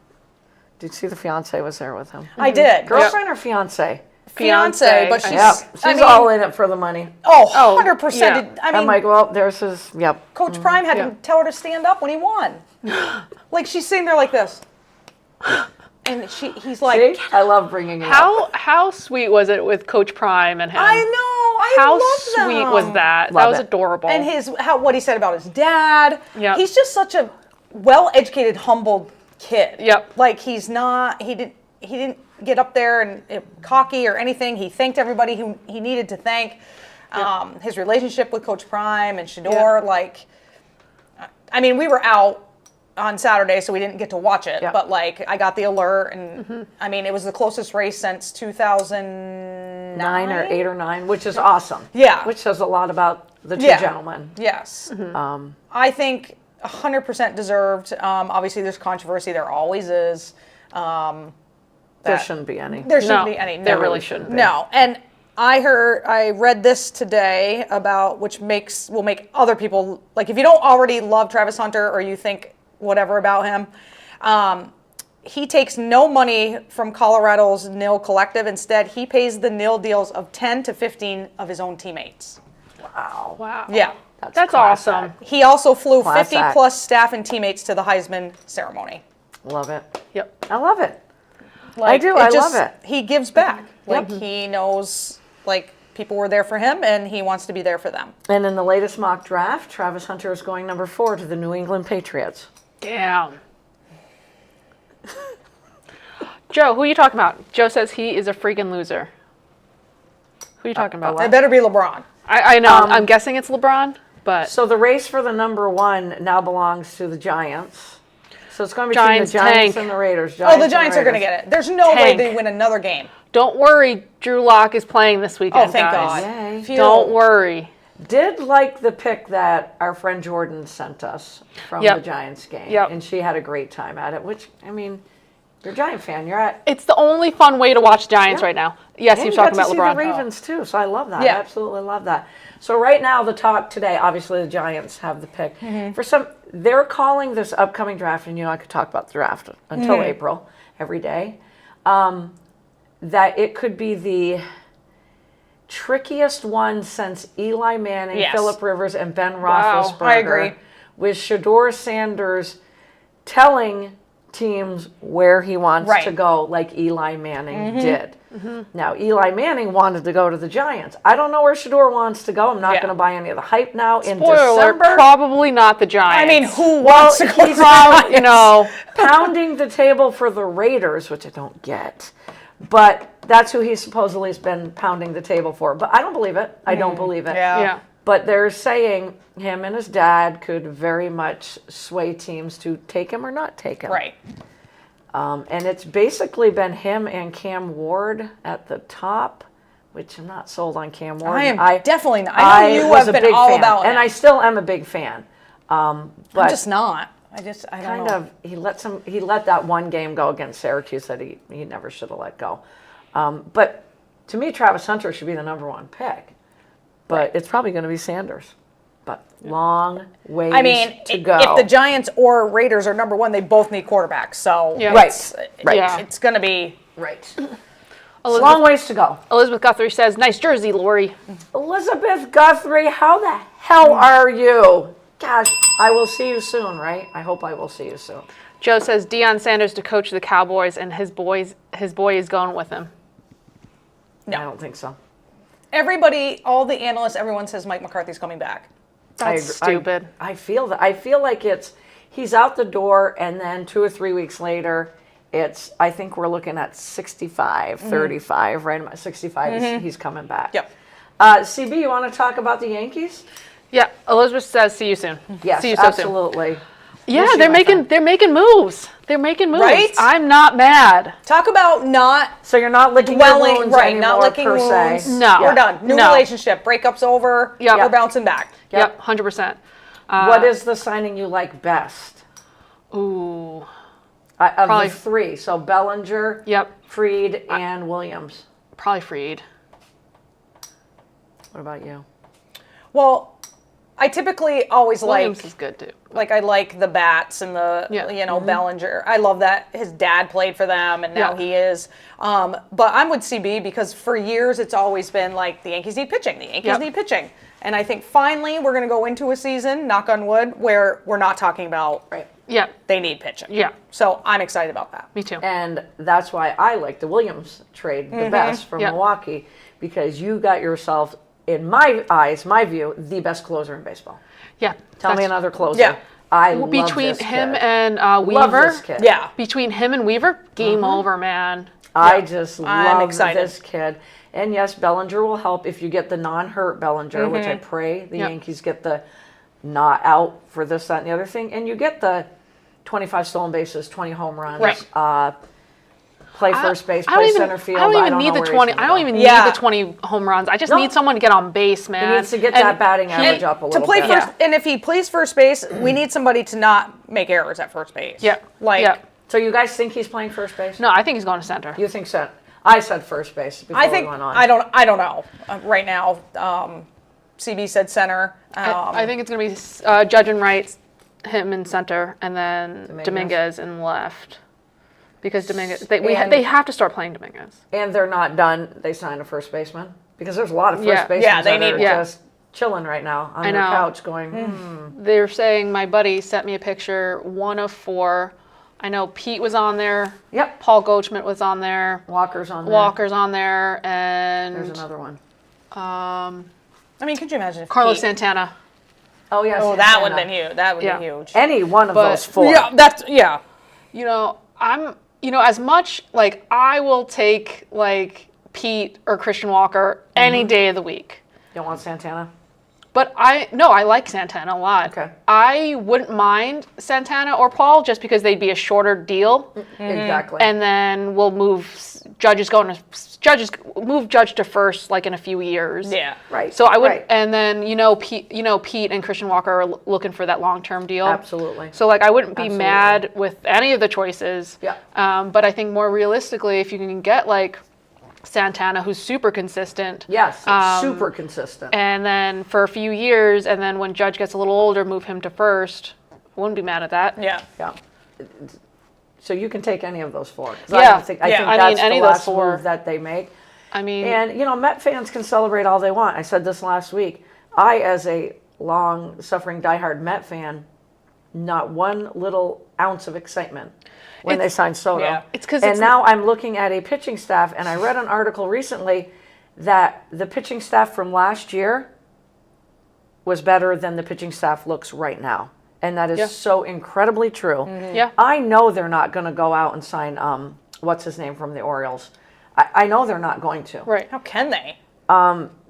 Did you see the fiance was there with him? I did. Girlfriend or fiance? Fiance, but she's, Yep. She's I mean, all in it for the money. Oh, Oh, 100%. yeah. I I'm mean, like, well, there's his, yep. Coach Prime had Yeah. to tell her to stand up when he won. Like, she's sitting there like this. And he's like, See? I love bringing it up. How sweet was it with Coach Prime and him? I know, I How love sweet them. was that? Love That was it. adorable. And what he said about his dad. Yep. He's just such a well-educated, humble kid. Yep. Like he didn't get up there and cocky or anything. He thanked everybody who he needed to thank. His relationship with Coach Prime and Shador, like, I mean, we were out on Saturday, so we didn't get to watch it. Yeah. But like, I got the alert, and I mean, it was the closest race since 2009 9 or 8 or 9, which is awesome. Yeah. Which says a lot about the two Yeah. gentlemen. Yes. I think 100% deserved. Obviously, there's controversy. There always is. There shouldn't be any. There shouldn't No, be any. there No. really shouldn't be. No. And I read this today about which will make other people, like if you don't already love Travis Hunter or you think whatever about him, he takes no money from Colorado's NIL collective. Instead, he pays the NIL deals of 10 to 15 of his own teammates. Wow. wow. Yeah. That's class awesome. act. He also flew Class 50 act. plus staff and teammates to the Heisman ceremony. Love it. Yep. I love it. Like, do. I love it. He gives back. Like Yep. he knows, like people were there for him, and he wants to be there for them. And in the latest mock draft, Travis Hunter is going number 4 to the New England Patriots. Damn. Joe, who are you talking about? Joe says he is a freaking loser. Who are you talking about? It better be LeBron. I know. I'm guessing it's LeBron, but So the race for the number 1 now belongs to the Giants. So it's going to be Giants between the Giants tank. and the Raiders. Oh, the Giants are going to get it. There's no way Tank. they win another game. don't worry. Drew Lock is playing this weekend. Oh, thank guys. God. Yay. Don't worry. Did like the pick that our friend Jordan sent us from Yep. the Giants game. Yep. And she had a great time at it, which, I mean, you're a Giant fan. You're at... It's the only fun way to watch Giants Yeah. right now. Yes, And you're you talking got to about see LeBron. the Ravens, too, so I love that. Yeah. I absolutely love that. So right now, the talk today, obviously the Giants have the pick. They're calling this upcoming draft, and I could talk about the draft until April every day, that it could be the trickiest one since Eli Manning, Yes. Phillip Rivers, and Ben Wow, Roethlisberger. I agree. With Shedeur Sanders telling teams where he wants Right. to go, like Eli Manning did. Now, Eli Manning wanted to go to the Giants. I don't know where Shedeur wants to go. I'm not Yeah. going to buy any of the hype now. In Spoiler alert, December, probably not the Giants. I mean, who wants to go to he's the out, Giants? pounding the table for the Raiders, which I don't get. But that's who he supposedly has been pounding the table for. But I don't believe it. I don't believe it. Yeah. Yeah. But they're saying him and his dad could very much sway teams to take him or not take him. Right. And it's basically been him and Cam Ward at the top, which I'm not sold on Cam Ward. I am definitely not. I know you was have a been big all fan, about him. and I still am a big fan. But I'm just not. I don't kind know. of he let that one game go against Syracuse that he never should have let go. But to me, Travis Hunter should be the number 1 pick. But it's probably going to be Sanders. But long ways I mean, to go. if the Giants or Raiders are number 1, they both need quarterbacks. So Yeah. Right. Yeah. it's going to be right. It's long ways to go. Elizabeth Guthrie says, "Nice jersey, Lori." Elizabeth Guthrie, how the hell are you? Gosh, I will see you soon, right? I hope I will see you soon. Joe says Deion Sanders to coach the Cowboys, and his boy is going with him. No. I don't think so. everybody, all the analysts, everyone says Mike McCarthy's coming back. That's stupid. I feel that. I feel like he's out the door, and then 2 or 3 weeks later, I think we're looking at 65, 35, right? About 65, he's coming back. Yep. CB, you want to talk about the Yankees? Yeah, Elizabeth says, "See you soon." Yes, see you so soon. absolutely. Yeah, Miss you, they're my making friend. they're making moves. They're making moves. Right? I'm not mad. Talk about not So you're not licking dwelling, your wounds right? anymore, Not licking per wounds. se. No. We're done. New No. relationship. Breakup's over. Yep. We're bouncing back. Yep, 100%. What is the signing you like best? Ooh. Of Probably- the three. So Bellinger, Yep. Freed, and Williams. Probably Freed. What about you? Well, I typically always Williams is good too. I like the bats and the Yeah. Bellinger. I love that his dad played for them and now Yeah. he is. But I'm with CB because for years it's always been like the Yankees need pitching. The Yankees Yep. need pitching. And I think finally we're going to go into a season, knock on wood, where we're not talking about Right. Yeah, they need pitching. yeah, So I'm excited about that. me too. And that's why I like the Williams trade the best from Yep. Milwaukee, because you got yourself, in my eyes, my view, the best closer in baseball. Yeah. Tell me that's- another closer. Yeah. I love Between this him kid. and Love Weaver. this kid. Yeah. Between him and Weaver, game over, man. I just I'm love excited. this kid. And yes, Bellinger will help if you get the non-hurt Bellinger, which I pray the Yep. Yankees get the not out for this, that, and the other thing. And you get the 25 stolen bases, 20 home runs. Right. Play first base, I don't play even, center field. I don't even need know the where he's 20. gonna I don't go. even Yeah. need the 20 home runs. I just No. need someone to get on base, man. He needs to get And that batting average up a To little play bit. first, and if he plays first base, we need somebody to not make errors at first base. Yeah. Like, yeah. So you guys think he's playing first base? No, I think he's going to center. You think so? I said first base before I think we went on. I don't know right now. CB said center. I think it's going to be Judge and Wright, him in center, and then Dominguez in left. Because Dominguez, they have to start playing Dominguez. And they're not done. They signed a first baseman because there's a lot of first Yeah. basemen Yeah, they that are need- yeah. just chilling right now on I their know. couch going, They're saying, my buddy sent me a picture, 1 of 4. I know Pete was on there. Yep. Paul Goldschmidt was on there. Walker's on there. Walker's on there, and There's another one. I mean, could you imagine if Carlos Pete- Santana. Oh, yes. Oh, that would have been huge. That would Yeah. be huge. Any one of But- those four. Yeah, that's yeah. As much like I will take like Pete or Christian Walker any day of the week. don't want Santana? But I like Santana a lot. Okay. I wouldn't mind Santana or Paul just because they'd be a shorter deal. Exactly. And then we'll move Judge to first like in a few years. Yeah. right. So I would, Right. and then Pete and Christian Walker are looking for that long-term deal. Absolutely. So like I wouldn't be Absolutely. mad with any of the choices. Yeah. But I think more realistically, if you can get like Santana, who's super consistent. Yes, super consistent. And then for a few years, and then when Judge gets a little older, move him to first. I wouldn't be mad at that. Yeah. Yeah. So you can take any of those 4. 'Cause Yeah. I think that's Any the of those last 4. move that they make. I mean, And, Met fans can celebrate all they want. I said this last week. I, as a long-suffering, diehard Met fan, not one little ounce of excitement when they signed Soto. Yeah. It's 'cause and it's now I'm looking at a pitching staff, and I read an article recently that the pitching staff from last year was better than the pitching staff looks right now. And that is Yeah. so incredibly true. yeah. I know they're not going to go out and sign, what's his name from the Orioles. I know they're not going to. Right. How can they?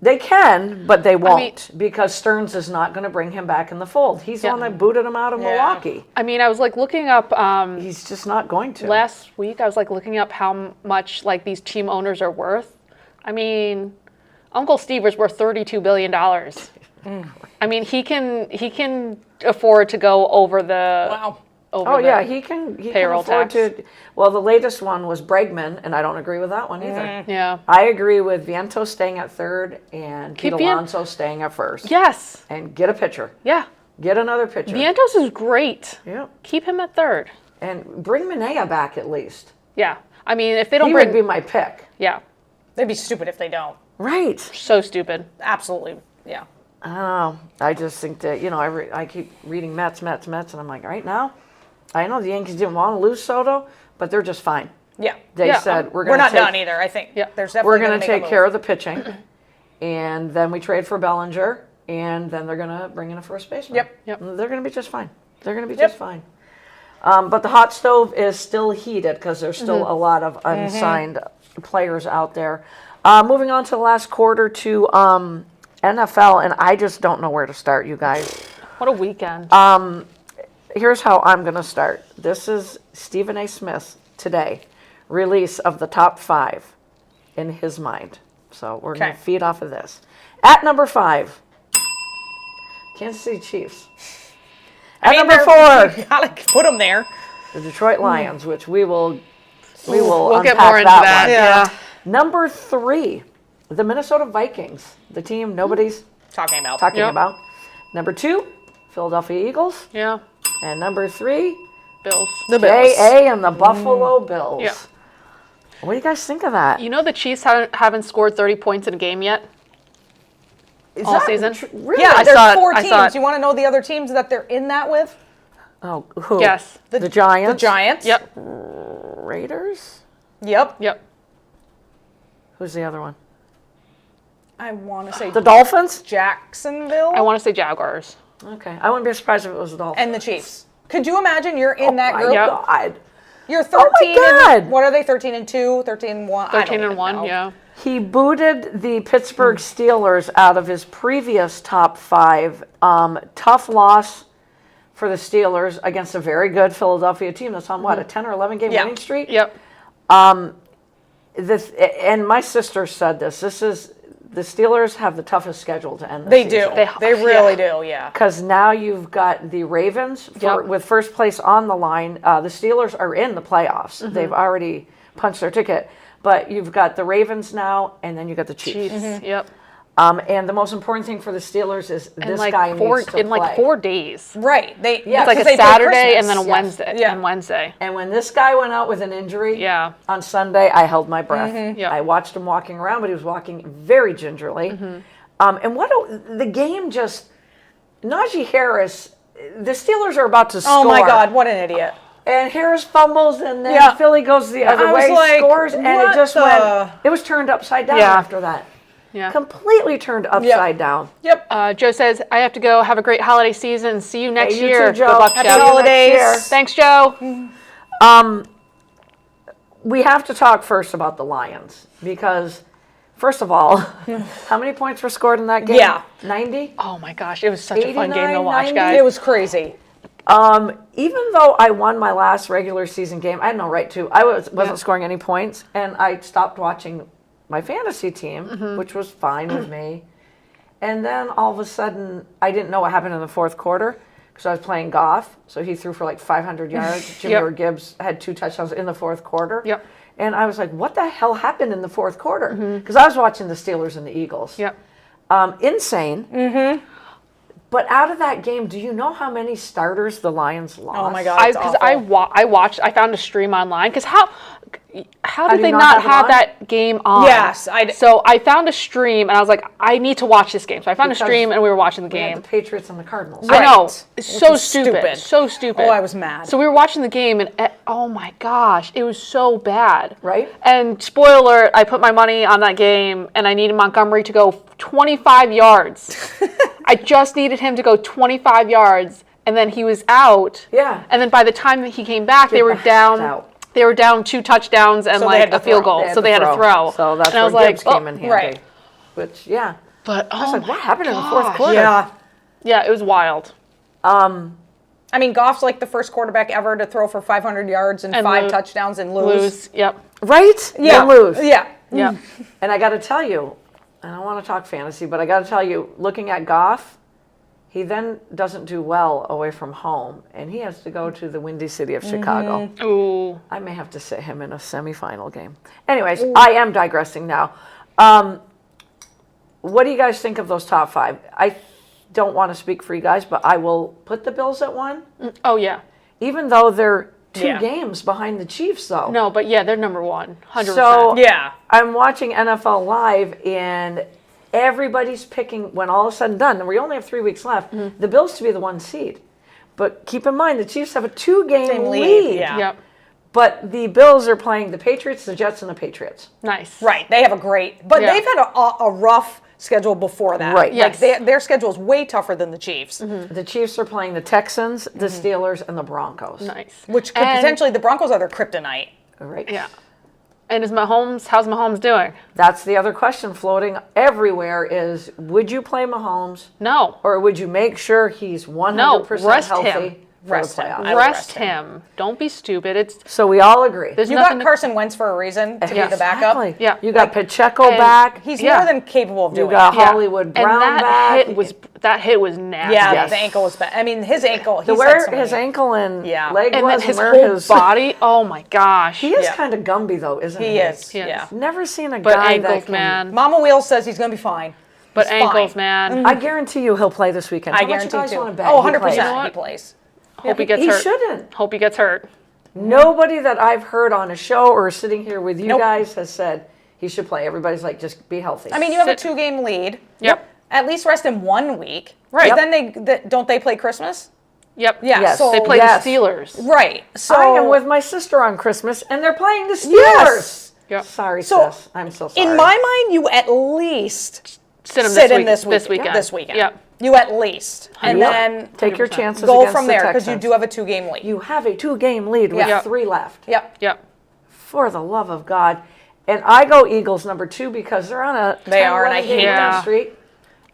They can, but they won't because Stearns is not going to bring him back in the fold. He's the one that booted him out of Milwaukee. I mean, I was like looking up He's just not going to. last week. I was like looking up how much like these team owners are worth. I mean, Uncle Steve is worth $32 billion. I mean, he can afford to go over the. Wow. Over Oh the yeah, he can payroll afford tax. to. Well, the latest one was Bregman, and I don't agree with that one either. Yeah. I agree with Vientos staying at third and Pete Keep Vien- Alonso staying at first. Yes. And get a pitcher. Yeah. Get another pitcher. Vientos is great. Yeah. Keep him at third. And bring Minea back at least. Yeah. I mean, if they don't He bring, would be my pick. yeah, They'd be stupid if they don't. Right. so stupid. Absolutely. Yeah. I don't know. I just think that, I keep reading Mets, and I'm like, right now, I know the Yankees didn't want to lose Soto, but they're just fine. Yeah. They Yeah, said, we're We're going to not done either. I think. Yeah. There's definitely we're going going to to take care of the pitching, and then we trade for Bellinger, and then they're going to bring in a first baseman. Yep. Yep. They're going to be just fine. They're going to be Yep. just fine. But the hot stove is still heated because there's still a lot of unsigned players out there. Moving on to the last quarter to NFL, and I just don't know where to start, you guys. What a weekend. Here's how I'm going to start. This is Stephen A. Smith today, release of the top 5 in his mind. So we're going Okay. to feed off of this. At number 5, Kansas City Chiefs. At number 4, You gotta put them there. the Detroit Lions, which we will We'll unpack get more into that. one. Yeah. Number 3, the Minnesota Vikings, the team nobody's Talking about. talking Yep. about. Number 2, Philadelphia Eagles. Yeah. And number 3, Bills. The Bills. JA and the Buffalo Bills. Yeah. What do you guys think of that? You know the Chiefs haven't scored 30 points in a game yet? Is all that season? Really? Yeah, I there's saw it. 4 I teams. saw it. You want to know the other teams that they're in that with? Oh, who? Yes. The Giants? The Giants. Yep. Raiders? Yep. Yep. Who's the other one? I want to say The Dolphins? Jacksonville I want to say Jaguars. Okay. I wouldn't be surprised if it was the Dolphins. and the Chiefs. Could you imagine you're in that My group? Yep. God. You're 13 God. and what are they? 13 and 2, 13 and 1. 13 and 1, yeah. He booted the Pittsburgh Steelers out of his previous top 5. Tough loss for the Steelers against a very good Philadelphia team that's on, what, a 10 or 11 game Yeah. winning streak? Yep. And my sister said this. This is the Steelers have the toughest schedule to end the They season. do. They really do. Yeah. Because now you've got the Ravens Yep. with first place on the line. The Steelers are in the playoffs. They've already punched their ticket. But you've got the Ravens now, and then you got the Chiefs. Chiefs. Yep. And the most important thing for the Steelers is this guy needs to play. In like 4 days. Right. Yeah. It's like because a they play Saturday and Christmas. then a Yes. Wednesday. Yeah. And Wednesday. And when this guy went out with an injury Yeah. on Sunday, I held my breath. Yeah. I watched him walking around, but he was walking very gingerly. And the game just, Najee Harris, the Steelers are about to score. Oh my God! What an idiot. And Harris fumbles, and then Yeah. Philly goes the other I was way, like, scores, and it what just the- went. It was turned upside down Yeah. after that. Yeah. Completely turned upside down. Yep. Joe says, I have to go. Have a great holiday season. See you next you year. too, Joe. Good luck, Happy Joe. holidays. Thanks, Joe. We have to talk first about the Lions because First of all, how many points were scored in that game? Yeah. 90? Oh my gosh, it was such a fun game to 89, watch, 90? guys. It was crazy. Even though I won my last regular season game, I had no right to. I wasn't scoring any points, and I stopped watching my fantasy team, which was fine with me. And then all of a sudden, I didn't know what happened in the fourth quarter because I was playing Goff. So he threw for like 500 yards. Jimmy Gibbs had 2 touchdowns in the fourth quarter. Yep. And I was like, what the hell happened in the fourth quarter? Because I was watching the Steelers and the Eagles. Yep. Insane. But out of that game, do you know how many starters the Lions lost? Oh my God, it's Because awful. I watched. I found a stream online. Because how did do they you not not have it have on? that game on? Yes, So I found a stream, and I was like, I need to watch this game. So I found Because a stream, and we were watching the We had game. the Patriots and the Cardinals. I know. Right. It's so Which is stupid. stupid. So stupid. Oh, I was mad. So we were watching the game, and oh my gosh, it was so bad. Right. And spoiler alert, I put my money on that game, and I needed Montgomery to go 25 yards. I just needed him to go 25 yards, and then he was out. Yeah. And then by the time that he came back, they were down. out. They were down 2 touchdowns and So they like had to a field throw. goal, so they had to throw. So that's and I was where like, Gibbs came in handy. right. Which, yeah. But I was like, what happened in the fourth gosh. quarter? Yeah. Yeah, it was wild. I mean, Goff's like the first quarterback ever to throw for 500 yards and 5 touchdowns and lose. Yep. Right? Yeah. And lose. Yeah. Yep. And I got to tell you, I don't want to talk fantasy, but I got to tell you, looking at Goff, he then doesn't do well away from home, and he has to go to the Windy City of Chicago. Ooh. I may have to sit him in a semifinal game. Anyways, I am digressing now. What do you guys think of those top 5? I don't want to speak for you guys, but I will put the Bills at 1, Oh yeah. even though they're 2 Yeah. games behind the Chiefs, though. No, but yeah, they're number 1. 100%. So Yeah. I'm watching NFL Live, and everybody's picking, when all is said and done, and we only have 3 weeks left, the Bills to be the 1 seed. But keep in mind, the Chiefs have a 2-game Same lead. lead, yeah. Yep. But the Bills are playing the Patriots, the Jets, and the Patriots. Nice. Right. They have a great, but Yeah. they've had a rough schedule before that. Right. Like Yes. their schedule is way tougher than the Chiefs, The Chiefs are playing the Texans, the Steelers, and the Broncos. Nice. which could And- potentially, the Broncos are their kryptonite. Right. Yeah. And how's Mahomes doing? That's the other question floating everywhere is, would you play Mahomes, No. or would you make sure he's 100% rest healthy him. for Rest the him. playoffs? I would Rest him. him. Don't be stupid. It's So we all agree. there's You nothing got to- Carson Wentz for a reason to be the backup. Exactly. Yeah. You got Pacheco and back. He's Yeah. more than capable of You doing got it. Yeah. Hollywood Brown and that back. hit was nasty. Yeah, Yes. the ankle was bad. I mean, his ankle. He's where had so his many- ankle and Yeah. leg And was, then his and whole where his body. Oh my gosh. He is Yeah. kind of Gumby though, isn't he? He is. He is. Yeah. Never seen a But guy ankles, that can. man. Mama Wheels says he's going to be fine. But He's ankles, fine. man. I guarantee you he'll play this weekend. I How much guarantee you guys too. want to bet Oh, he 100%. plays? You know what? He plays. Hope he gets He hurt. shouldn't. Hope he gets hurt. Nobody that I've heard on a show or sitting here with you Nope. guys has said he should play. Everybody's like, just be healthy. I mean, you have a Sit- 2-game lead. Yep. At least rest him 1 week. Right. But then don't they play Christmas? Yep. Yeah. Yes. So They play Yes. the Steelers. right. So I am with my sister on Christmas, and they're playing the Steelers. Yes. Yep. Sorry, So, sis. I'm so sorry. in my mind, you at least Sit him sit in this this weekend. This weekend. Yep. You at least, and Yep. then Take your 100%. chances go against from the there because you Texans. do have a 2-game lead. You have a 2-game lead with Yeah. 3 left. Yep. Yep. For the love of God. And I go Eagles number 2 because they're on a They are, and I 10-11 hate game that. winning streak.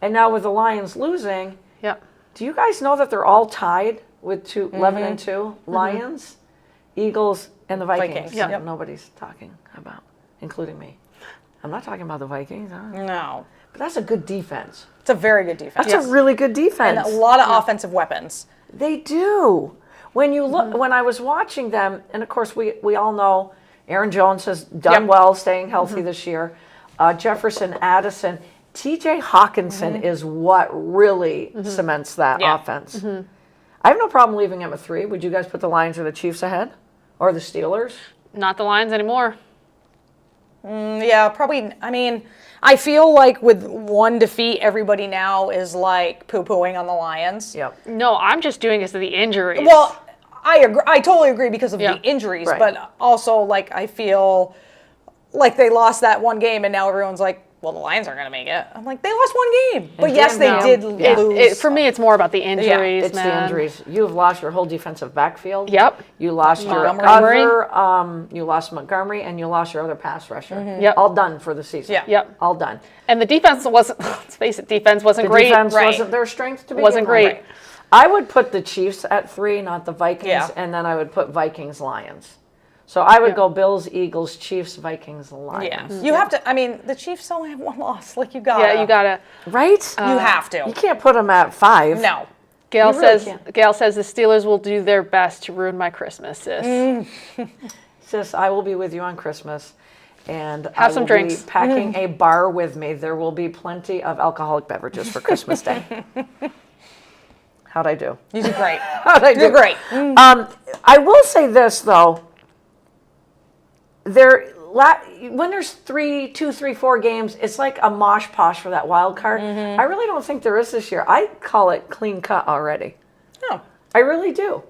And now with the Lions losing, Yep. do you guys know that they're all tied with 11 and 2? Lions, Eagles, and the Vikings. Vikings, yeah. That nobody's talking about, including me. I'm not talking about the Vikings, No, but that's a good defense. it's a very good defense. That's a really good and defense. a lot of offensive weapons. They do. When you look, when I was watching them, and of course we all know Aaron Jones has done Yep. well, staying healthy this year. Jefferson, Addison, T.J. Hawkinson is what really cements that Yeah. offense. I have no problem leaving him at 3. Would you guys put the Lions or the Chiefs ahead, or the Steelers? Not the Lions anymore. Yeah, probably. I mean, I feel like with 1 defeat, everybody now is like poo-pooing on the Lions. Yep. No, I'm just doing this to the injuries. Well, I agree. I totally agree because of Yeah. the injuries, Right. but also like I feel like they lost that 1 game and now everyone's like, well, the Lions aren't going to make it. I'm like, they lost one game. But And yes, they Dan, did yeah. lose. For me, it's more about the injuries, It's man. the injuries. You have lost your whole defensive backfield. Yep. You lost your Montgomery. other, you lost Montgomery, and you lost your other pass rusher. Yep. All done for the season. Yeah. Yep. All done. And the defense wasn't, let's face it, defense wasn't The great. defense Right. wasn't their strength to begin Wasn't with. great. Right. I would put the Chiefs at 3, not the Vikings, Yeah. and then I would put Vikings, Lions. So I would Yeah. go Bills, Eagles, Chiefs, Vikings, Lions. Yeah. You have to, I mean, the Chiefs only have one loss. Like, you got to. Yeah, you got to. Right? You have to. You can't put them at 5. No. Gail You really says can't. Gail says the Steelers will do their best to ruin my Christmas, sis. Sis, I will be with you on Christmas, and I Have some will drinks. be packing a bar with me. There will be plenty of alcoholic beverages for Christmas Day. How'd I do? You did great. How'd I do? You're great. I will say this though. When there's 2, 3, 4 games, it's like a mosh posh for that wild card. I really don't think there is this year. I call it clean cut already. No. I really do.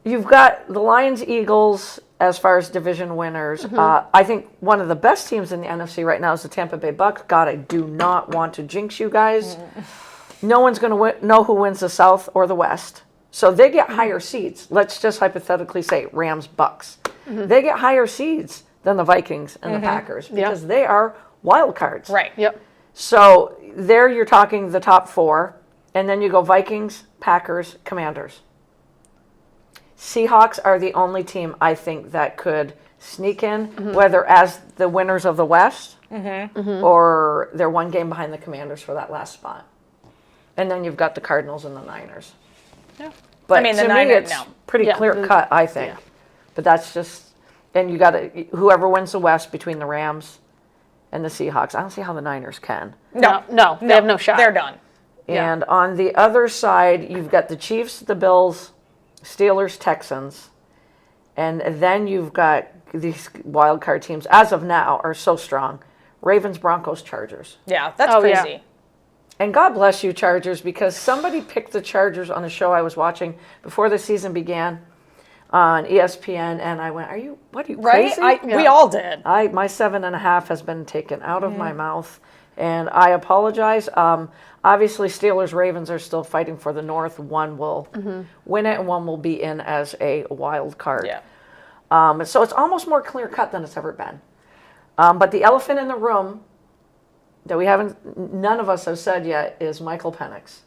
You've got the Lions, Eagles as far as division winners. I think one of the best teams in the NFC right now is the Tampa Bay Bucks. God, I do not want to jinx you guys. No one's going to know who wins the South or the West. So they get higher seeds. Let's just hypothetically say Rams, Bucks. They get higher seeds than the Vikings and the Packers because they are wild cards. Right. Yep. So there you're talking the top 4. And then you go Vikings, Packers, Commanders. Seahawks are the only team I think that could sneak in, whether as the winners of the West or they're one game behind the Commanders for that last spot. And then you've got the Cardinals and the Niners. Yeah. But I mean, the to me, Niners, it's no. pretty Yeah, clear cut, I think. yeah. But that's just, and you got to, whoever wins the West between the Rams and the Seahawks, I don't see how the Niners can. No, they have no shot. They're done. Yeah. And on the other side, you've got the Chiefs, the Bills, Steelers, Texans, and then you've got these wild card teams, as of now, are so strong. Ravens, Broncos, Chargers. Yeah, that's Oh, yeah. crazy. And God bless you, Chargers, because somebody picked the Chargers on a show I was watching before the season began on ESPN, and I went, what are you, Right? crazy? We all did. My 7.5 has been taken out of my mouth, and I apologize. Obviously, Steelers, Ravens are still fighting for the North. One will win it, and one will be in as a wild card. Yeah. So it's almost more clear cut than it's ever been. But the elephant in the room that none of us have said yet is Michael Penix.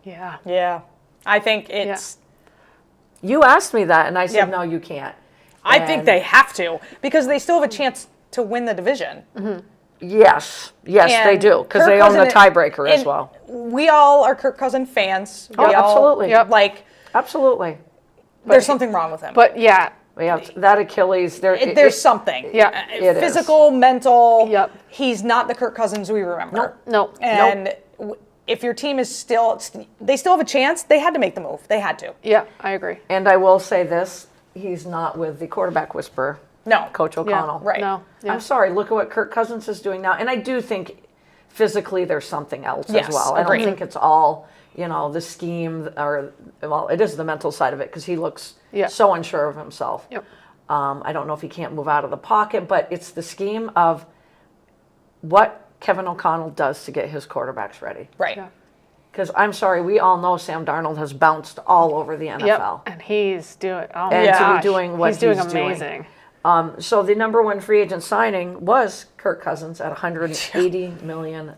Yeah. Yeah. I think it's, You asked me that, and I said, Yep. no, you can't. I think And they have to because they still have a chance to win the division. Yes, they And do, because Kirk they own the Cousins- tiebreaker as and well. We all are Kirk Cousins fans. Oh, We all, absolutely. Yep. Like, Absolutely. there's something wrong with him. But yeah, Yeah, that Achilles, There's something. Yeah, it is. Physical, mental. Yep. He's not the Kirk Cousins we remember. no. And if your team is they still have a chance, they had to make the move. They had to. Yeah, I agree. And I will say this, he's not with the quarterback whisperer, No. Coach O'Connell. Right. No. Yeah. I'm sorry, look at what Kirk Cousins is doing now. And I do think physically there's something else Yes, as well. I agreed. don't think it's all, the scheme it is the mental side of it because he looks Yeah. so unsure of himself. Yep. I don't know if he can't move out of the pocket, but it's the scheme of what Kevin O'Connell does to get his quarterbacks ready. Right. Yeah. Because I'm sorry, we all know Sam Darnold has bounced all over the NFL. Yep. And he's doing. Oh my And to be gosh. doing what he's doing he's doing. amazing. So the number one free agent signing was Kirk Cousins at $180 million.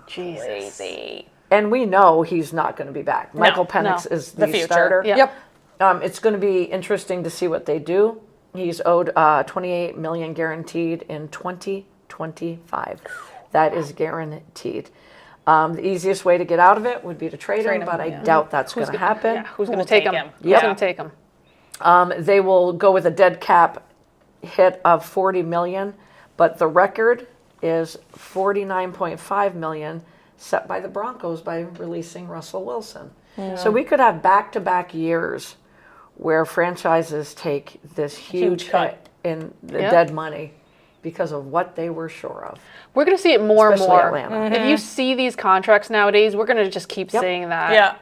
Jesus. Crazy. And we know he's not going to be back. Michael Penix no. is the future. starter. Yep. It's going to be interesting to see what they do. He's owed $28 million guaranteed in 2025. That is guaranteed. The easiest way to get out of it would be to trade him, but I doubt that's going to happen. Yeah, who's going will to take take him? him? Who's Yep. going to take him? They will go with a dead cap hit of $40 million, but the record is $49.5 million set by the Broncos by releasing Russell Wilson. So we could have back-to-back years where franchises take this huge cut. hit in the Yep. dead money because of what they were sure of. We're going to see it more Especially and more. Atlanta. If you see these contracts nowadays, we're going to just keep Yep. seeing that. Yeah.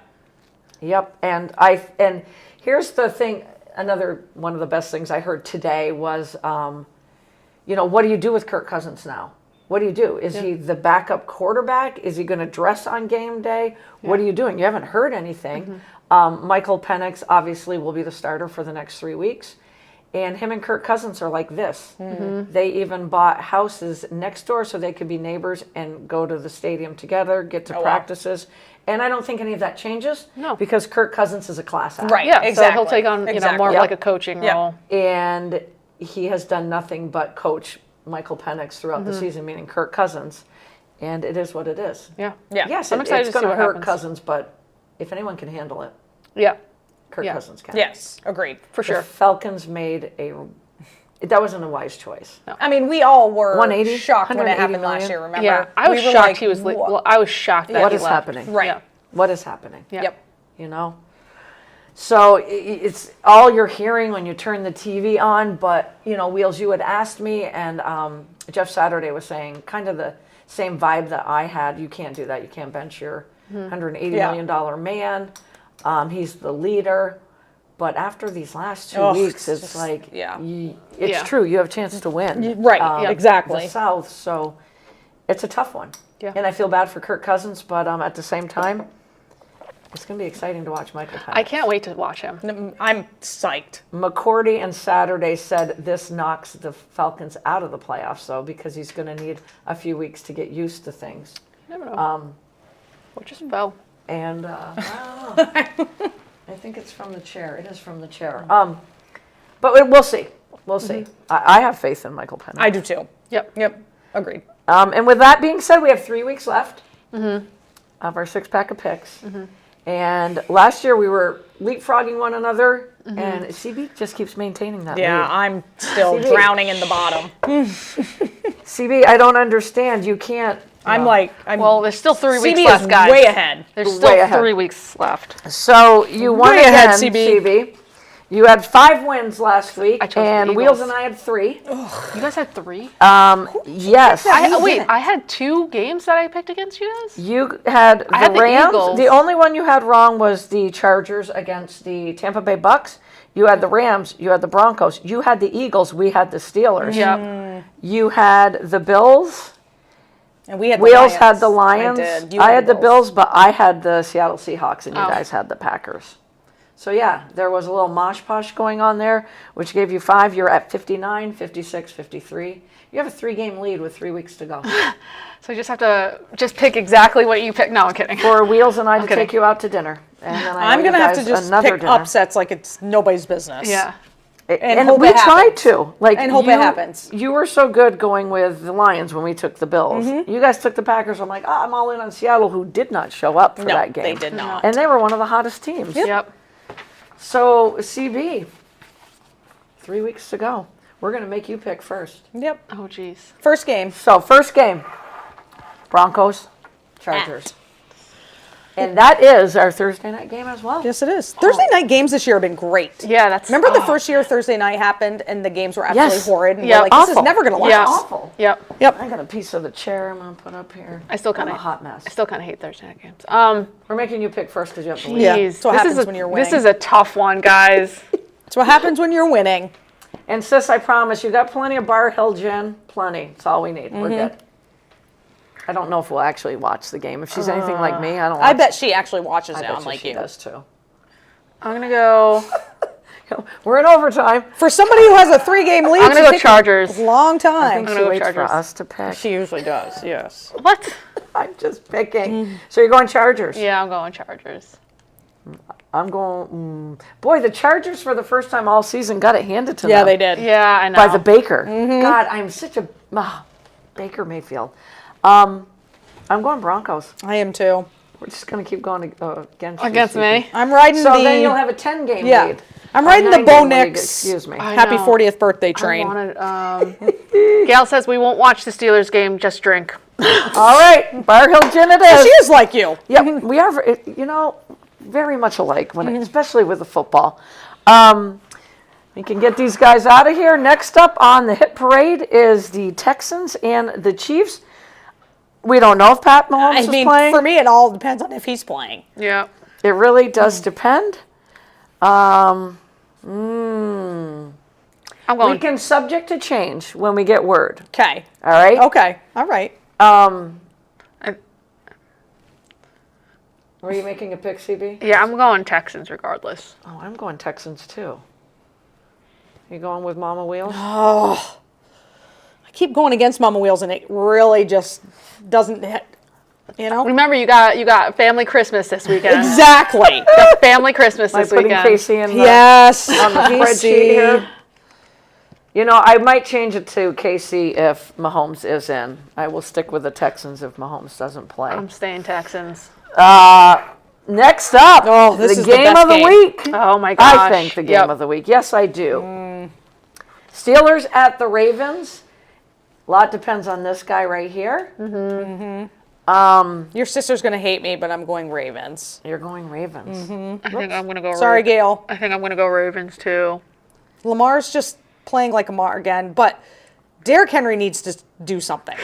Yep, and here's the thing. Another one of the best things I heard today was, what do you do with Kirk Cousins now? what do you do? Is he the backup quarterback? Is he going to dress on game day? What are you doing? You haven't heard anything. Michael Penix obviously will be the starter for the next 3 weeks. And him and Kirk Cousins are like this. They even bought houses next door so they could be neighbors and go to the stadium together, get to practices. And I don't think any of that changes. No. Because Kirk Cousins is a class act. Right. Yeah, Exactly. so he'll take on more of like a coaching role. And he has done nothing but coach Michael Penix throughout the season, meaning Kirk Cousins. And it is what it is. Yeah. Yes, I'm excited it's to see going to what hurt happens. Cousins, but if anyone can handle it, Yeah. Kirk Cousins can. Yes, agreed. For The sure. Falcons made that wasn't a wise choice. I mean, we all were 180? shocked when it 180 happened last million? year, remember? Yeah. I was We were shocked like, he was "What?" well, I was shocked that What he is left. happening? Right. Yeah. What is happening? Yeah. Yep. You know? So it's all you're hearing when you turn the TV on, but, Wheels, you had asked me, and Jeff Saturday was saying kind of the same vibe that I had. You can't do that. You can't bench your $180 million man. He's the leader. But after these last 2 weeks, it's just- like, yeah. it's true. You have a chance to win. Right, exactly. The South, so it's a tough one. Yeah. And I feel bad for Kirk Cousins, but at the same time, it's going to be exciting to watch Michael Penix. I can't wait to watch him. I'm psyched. McCourty and Saturday said this knocks the Falcons out of the playoffs, though, because he's going to need a few weeks to get used to things. You never know. What just fell? And I don't know. I think it's from the chair. It is from the chair. But we'll see. We'll see. I have faith in Michael Penix. I do too. Yep. Agreed. And with that being said, we have 3 weeks left of our 6-pack of picks. And last year we were leapfrogging one another, and CB just keeps maintaining that Yeah, lead. I'm still CB. drowning in the bottom. CB, I don't understand. You can't. Well, there's still 3 weeks CB left, is guys. way ahead. There's Way still ahead. 3 weeks left. So you won Way again, ahead, CB. CB. You had 5 wins last week, I chose the and Eagles. Wheels and I had 3. You guys had 3? Yes. I had 2 games that I picked against you guys? You had the had the Rams. Eagles. The only one you had wrong was the Chargers against the Tampa Bay Bucks. You had the Rams. You had the Broncos. You had the Eagles. We had the Steelers. Yep. You had the Bills. And we had the Wheels Lions. had the Lions. I did. You I had the Bills, but I had the Seattle Seahawks, and you guys had the Packers. So, yeah, there was a little mosh-posh going on there, which gave you 5. You're at 59, 56, 53. You have a 3-game lead with 3 weeks to go. So you just have to pick exactly what you picked. No, I'm kidding. For Wheels and I to kidding. take you out to dinner. And then I'm going to have to just another pick dinner. upsets like it's nobody's business. Yeah. And hope we it tried happens. to. And hope it happens. You were so good going with the Lions when we took the Bills. You guys took the Packers. I'm like, I'm all in on Seattle, who did not show up for No, that game. they did not. And they were one of the hottest teams. Yep. So, CB, 3 weeks to go. We're going to make you pick first. Yep. Oh, jeez. First game. So, first game, Broncos, Chargers. And that is our Thursday night game as well. Yes, it is. Thursday night games this year have been great. Yeah, that's... Remember the first year Thursday night happened and the games were absolutely Yes. horrid? And Yeah, we're like, this is awful. never going to last. Yeah. Awful. Yep. Yep. I got a piece of the chair I'm going to put up here. I still kind I'm of... a hot mess. I still kind of hate Thursday night games. We're making you pick first because you have to leave. Yeah, Jeez. that's what This happens is when you're This winning. is a tough one, guys. That's what happens when you're winning. And sis, I promise you got plenty of Bar Hill gin. Plenty. That's all we need. We're good. I don't know if we'll actually watch the game. If she's anything like me, I don't. I bet she actually watches I it bet unlike she you. does too. I'm going to go... We're in overtime. For somebody who has a 3-game lead, I'm gonna she go takes Chargers. a long I time. think she gonna go waits for Chargers. us to pick. She usually does, yes. What? I'm just picking. So you're going Chargers. Yeah, I'm going Chargers. I'm going. Boy, the Chargers for the first time all season got it handed to them. Yeah, they did. Yeah, I know. By the Baker. God, I'm such a Baker Mayfield. I'm going Broncos. I am too. We're just going to keep going against you, Against Stevie. me. I'm riding So the... then you'll have a 10-game Yeah. lead. I'm Or riding the 9-game Bo lead, Nix excuse me. happy know. 40th birthday I train. wanted, Gail says we won't watch the Steelers game, just drink. All right, Bar Hill Gin it She is. is like you. Yep, we are, very much alike, when especially with the football. We can get these guys out of here. Next up on the hit parade is the Texans and the Chiefs. We don't know if Pat Mahomes is playing. for me, it all depends on if he's playing. Yeah. It really does depend. I'm going. We can subject to change when we get word. Okay. All right? Okay. All right. Were you making a pick, CB? Yeah, I'm going Texans regardless. Oh, I'm going Texans too. You going with Mama Wheels? Oh, I keep going against Mama Wheels, and it really just doesn't hit. You know. Remember, you got family Christmas this weekend. Exactly. Got family Christmas Am I this putting weekend. Casey in the, Yes. on the spreadsheet here? You know, I might change it to Casey if Mahomes is in. I will stick with the Texans if Mahomes doesn't play. I'm staying Texans. Next up, this the is the game best of the game. week. Oh my gosh. I think the game of the week. Yes, I do. Steelers at the Ravens. A lot depends on this guy right here. Your sister's gonna hate me, but I'm going Ravens. You're going Ravens. I think I'm gonna go. Sorry, Gail. I think I'm gonna go Ravens too. Lamar's just playing like Lamar again, but Derrick Henry needs to do something.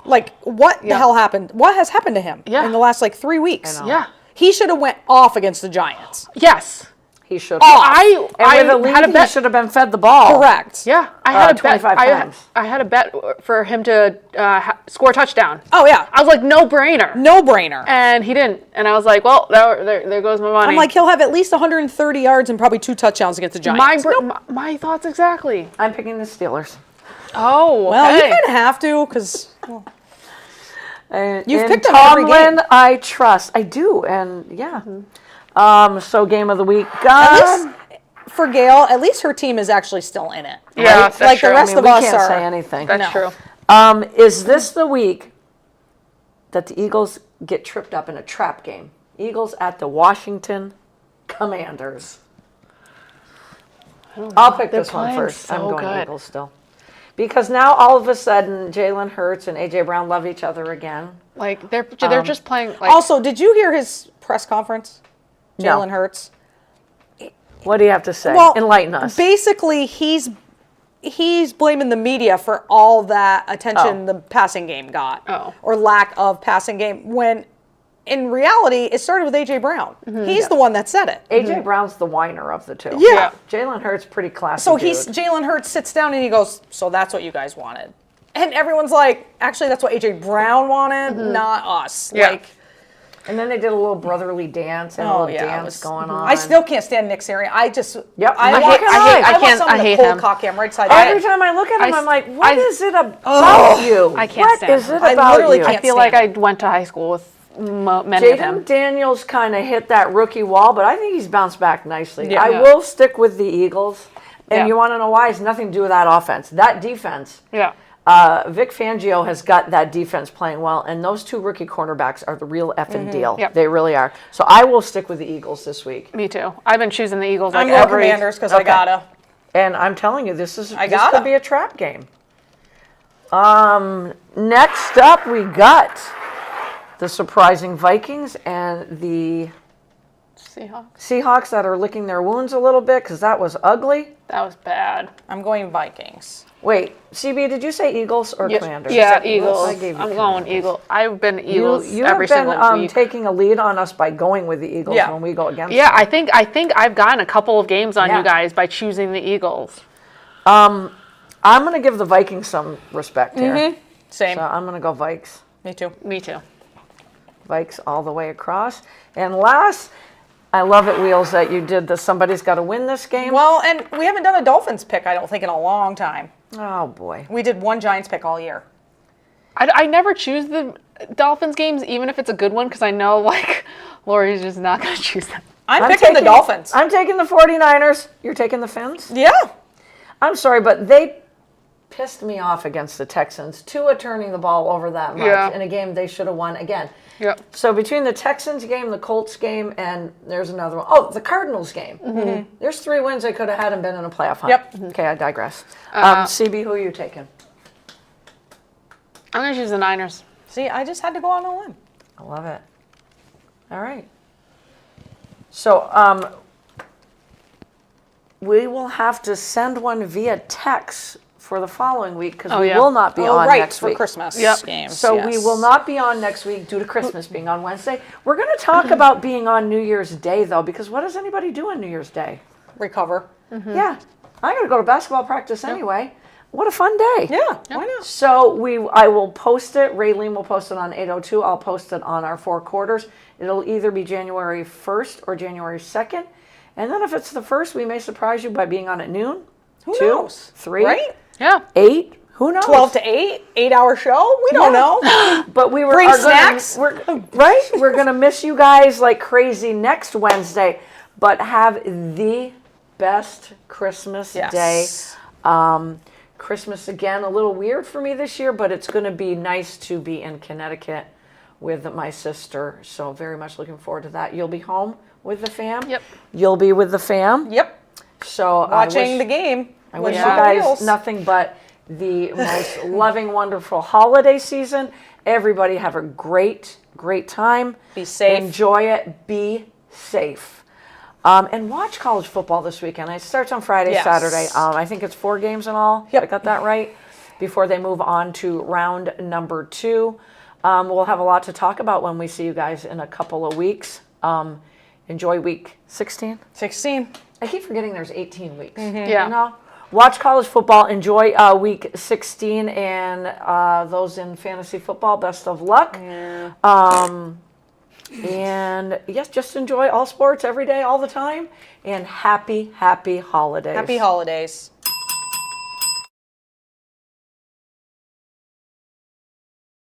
Like, what the hell happened? What has happened to him in the last, 3 weeks? I know. Yeah. He should have went off against the Giants. Yes. He should. I And with a lead, had a he bet. should have been fed the ball. Correct. Yeah, I had a bet. 25 I times. had a bet for him to score a touchdown. Oh, yeah. I was like, no brainer. No brainer. And he didn't. And I was like, well, there goes my money. I'm like, he'll have at least 130 yards and probably 2 touchdowns against the Giants. my thoughts exactly. I'm picking the Steelers. Oh, Well, okay. you kind of have to, because you've In picked them every Tomlin, game. I trust. I do, and yeah. So game of the week. At least for Gail, at least her team is actually still in it. Yeah, right? that's true. the rest I mean, of we us can't are. say anything. That's No. true. Is this the week that the Eagles get tripped up in a trap game? Eagles at the Washington Commanders. I'll pick this one playing first. I'm so going good. Eagles still. Because now all of a sudden Jalen Hurts and A.J. Brown love each other again. Like they're just playing. Like, Also, did you hear his press conference? No. Jalen Hurts. What do you have to say? Well, Enlighten us. Basically, he's blaming the media for all that attention the passing game got, or lack of passing game. When in reality, it started with A.J. Brown. He's the one that said it. A.J. Brown's the whiner of the two. Yeah. Jalen Hurts pretty classy. So dude. Jalen Hurts sits down and he goes, "So that's what you guys wanted," and everyone's like, "Actually, that's what A.J. Brown wanted, not us." Yeah. Like, And then they did a little brotherly dance and a little dance going on. I still can't stand Nick Sirianni. I just, Yep. I I want, hate- I can't- want someone I hate to cold him. cock him right side. Every time I look at him, I'm like, what is it about you? I can't What stand is him. it I about literally you? can't I feel like I stand went to high school with many of Jaden them. Daniels kind of hit that rookie wall, but I think he's bounced back nicely. Yeah. I will stick with the Eagles. And Yeah. you want to know why? It's nothing to do with that offense. That defense, Yeah. Vic Fangio has got that defense playing well, and those two rookie cornerbacks are the real effing deal. Yep. They really are. So I will stick with the Eagles this week. Me too. I've been choosing the Eagles I'm like going every. Commanders because I gotta. And I'm telling you, this gotta. could be a trap game. Next up, we got the surprising Vikings and the Seahawks that are licking their wounds a little bit because that was ugly. That was bad. I'm going Vikings. Wait, CB, did you say Eagles or Commanders? Yeah, I Eagles. gave you I'm going Eagles. I've been Eagles You every have single been week. taking a lead on us by going with the Eagles Yeah. when we go against Yeah, them. I think I've gotten a couple of games on Yeah. you guys by choosing the Eagles. I'm going to give the Vikings some respect here. Same. So I'm going to go Vikes. Me too. Me too. Vikes all the way across. And last, I love it, Wheels, that you did the somebody's got to win this game. Well, and we haven't done a Dolphins pick, I don't think, in a long time. Oh, boy. We did one Giants pick all year. I never choose the Dolphins games, even if it's a good one, because I know, like, Lori's just not going to choose them. I'm picking the Dolphins. I'm taking the 49ers. You're taking the Fins? Yeah. I'm sorry, but they pissed me off against the Texans. Tua turning the ball over that much in a game they should have won again. Yep. So between the Texans game, the Colts game, and there's another one. Oh, the Cardinals game. There's 3 wins they could have had and been in a playoff hunt. Yep. Okay, I digress. CB, who are you taking? I'm going to choose the Niners. See, I just had to go on a limb. I love it. All right. So we will have to send one via text for the following week because we will not be on next for week. Christmas Yep. games. So yes. we will not be on next week due to Christmas being on Wednesday. We're going to talk about being on New Year's Day, though, because what does anybody do on New Year's Day? recover. Yeah. I got to go to basketball practice anyway. What a fun day. Yeah, why not? So I will post it. Raylene will post it on 802. I'll post it on our 4 quarters. It'll either be January 1st or January 2nd. And then if it's the 1st, we may surprise you by being on at noon. Who 2, knows? 3, Right? Yeah. 8. Who knows? 12 to 8, 8-hour show? We don't know. But we Bring are snacks? We're going to miss you guys like crazy next Wednesday, but have the best Christmas day. Christmas, again, a little weird for me this year, but it's going to be nice to be in Connecticut with my sister. So very much looking forward to that. You'll be home with the fam? Yep. You'll be with the fam? Yep. So Watching the game. I wish you guys nothing but the most loving, wonderful holiday season. Everybody have a great, great time. Be safe. Enjoy it. Be safe. And watch college football this weekend. It starts on Friday, Saturday. I think it's 4 games in all. Yep. I got that right. Before they move on to round number 2. We'll have a lot to talk about when we see you guys in a couple of weeks. Enjoy week 16. 16. I keep forgetting there's 18 weeks. Yeah. You know? Watch college football. Enjoy week 16. And those in fantasy football, best of luck. Yeah. And yes, just enjoy all sports every day, all the time. And happy, happy holidays. Happy holidays.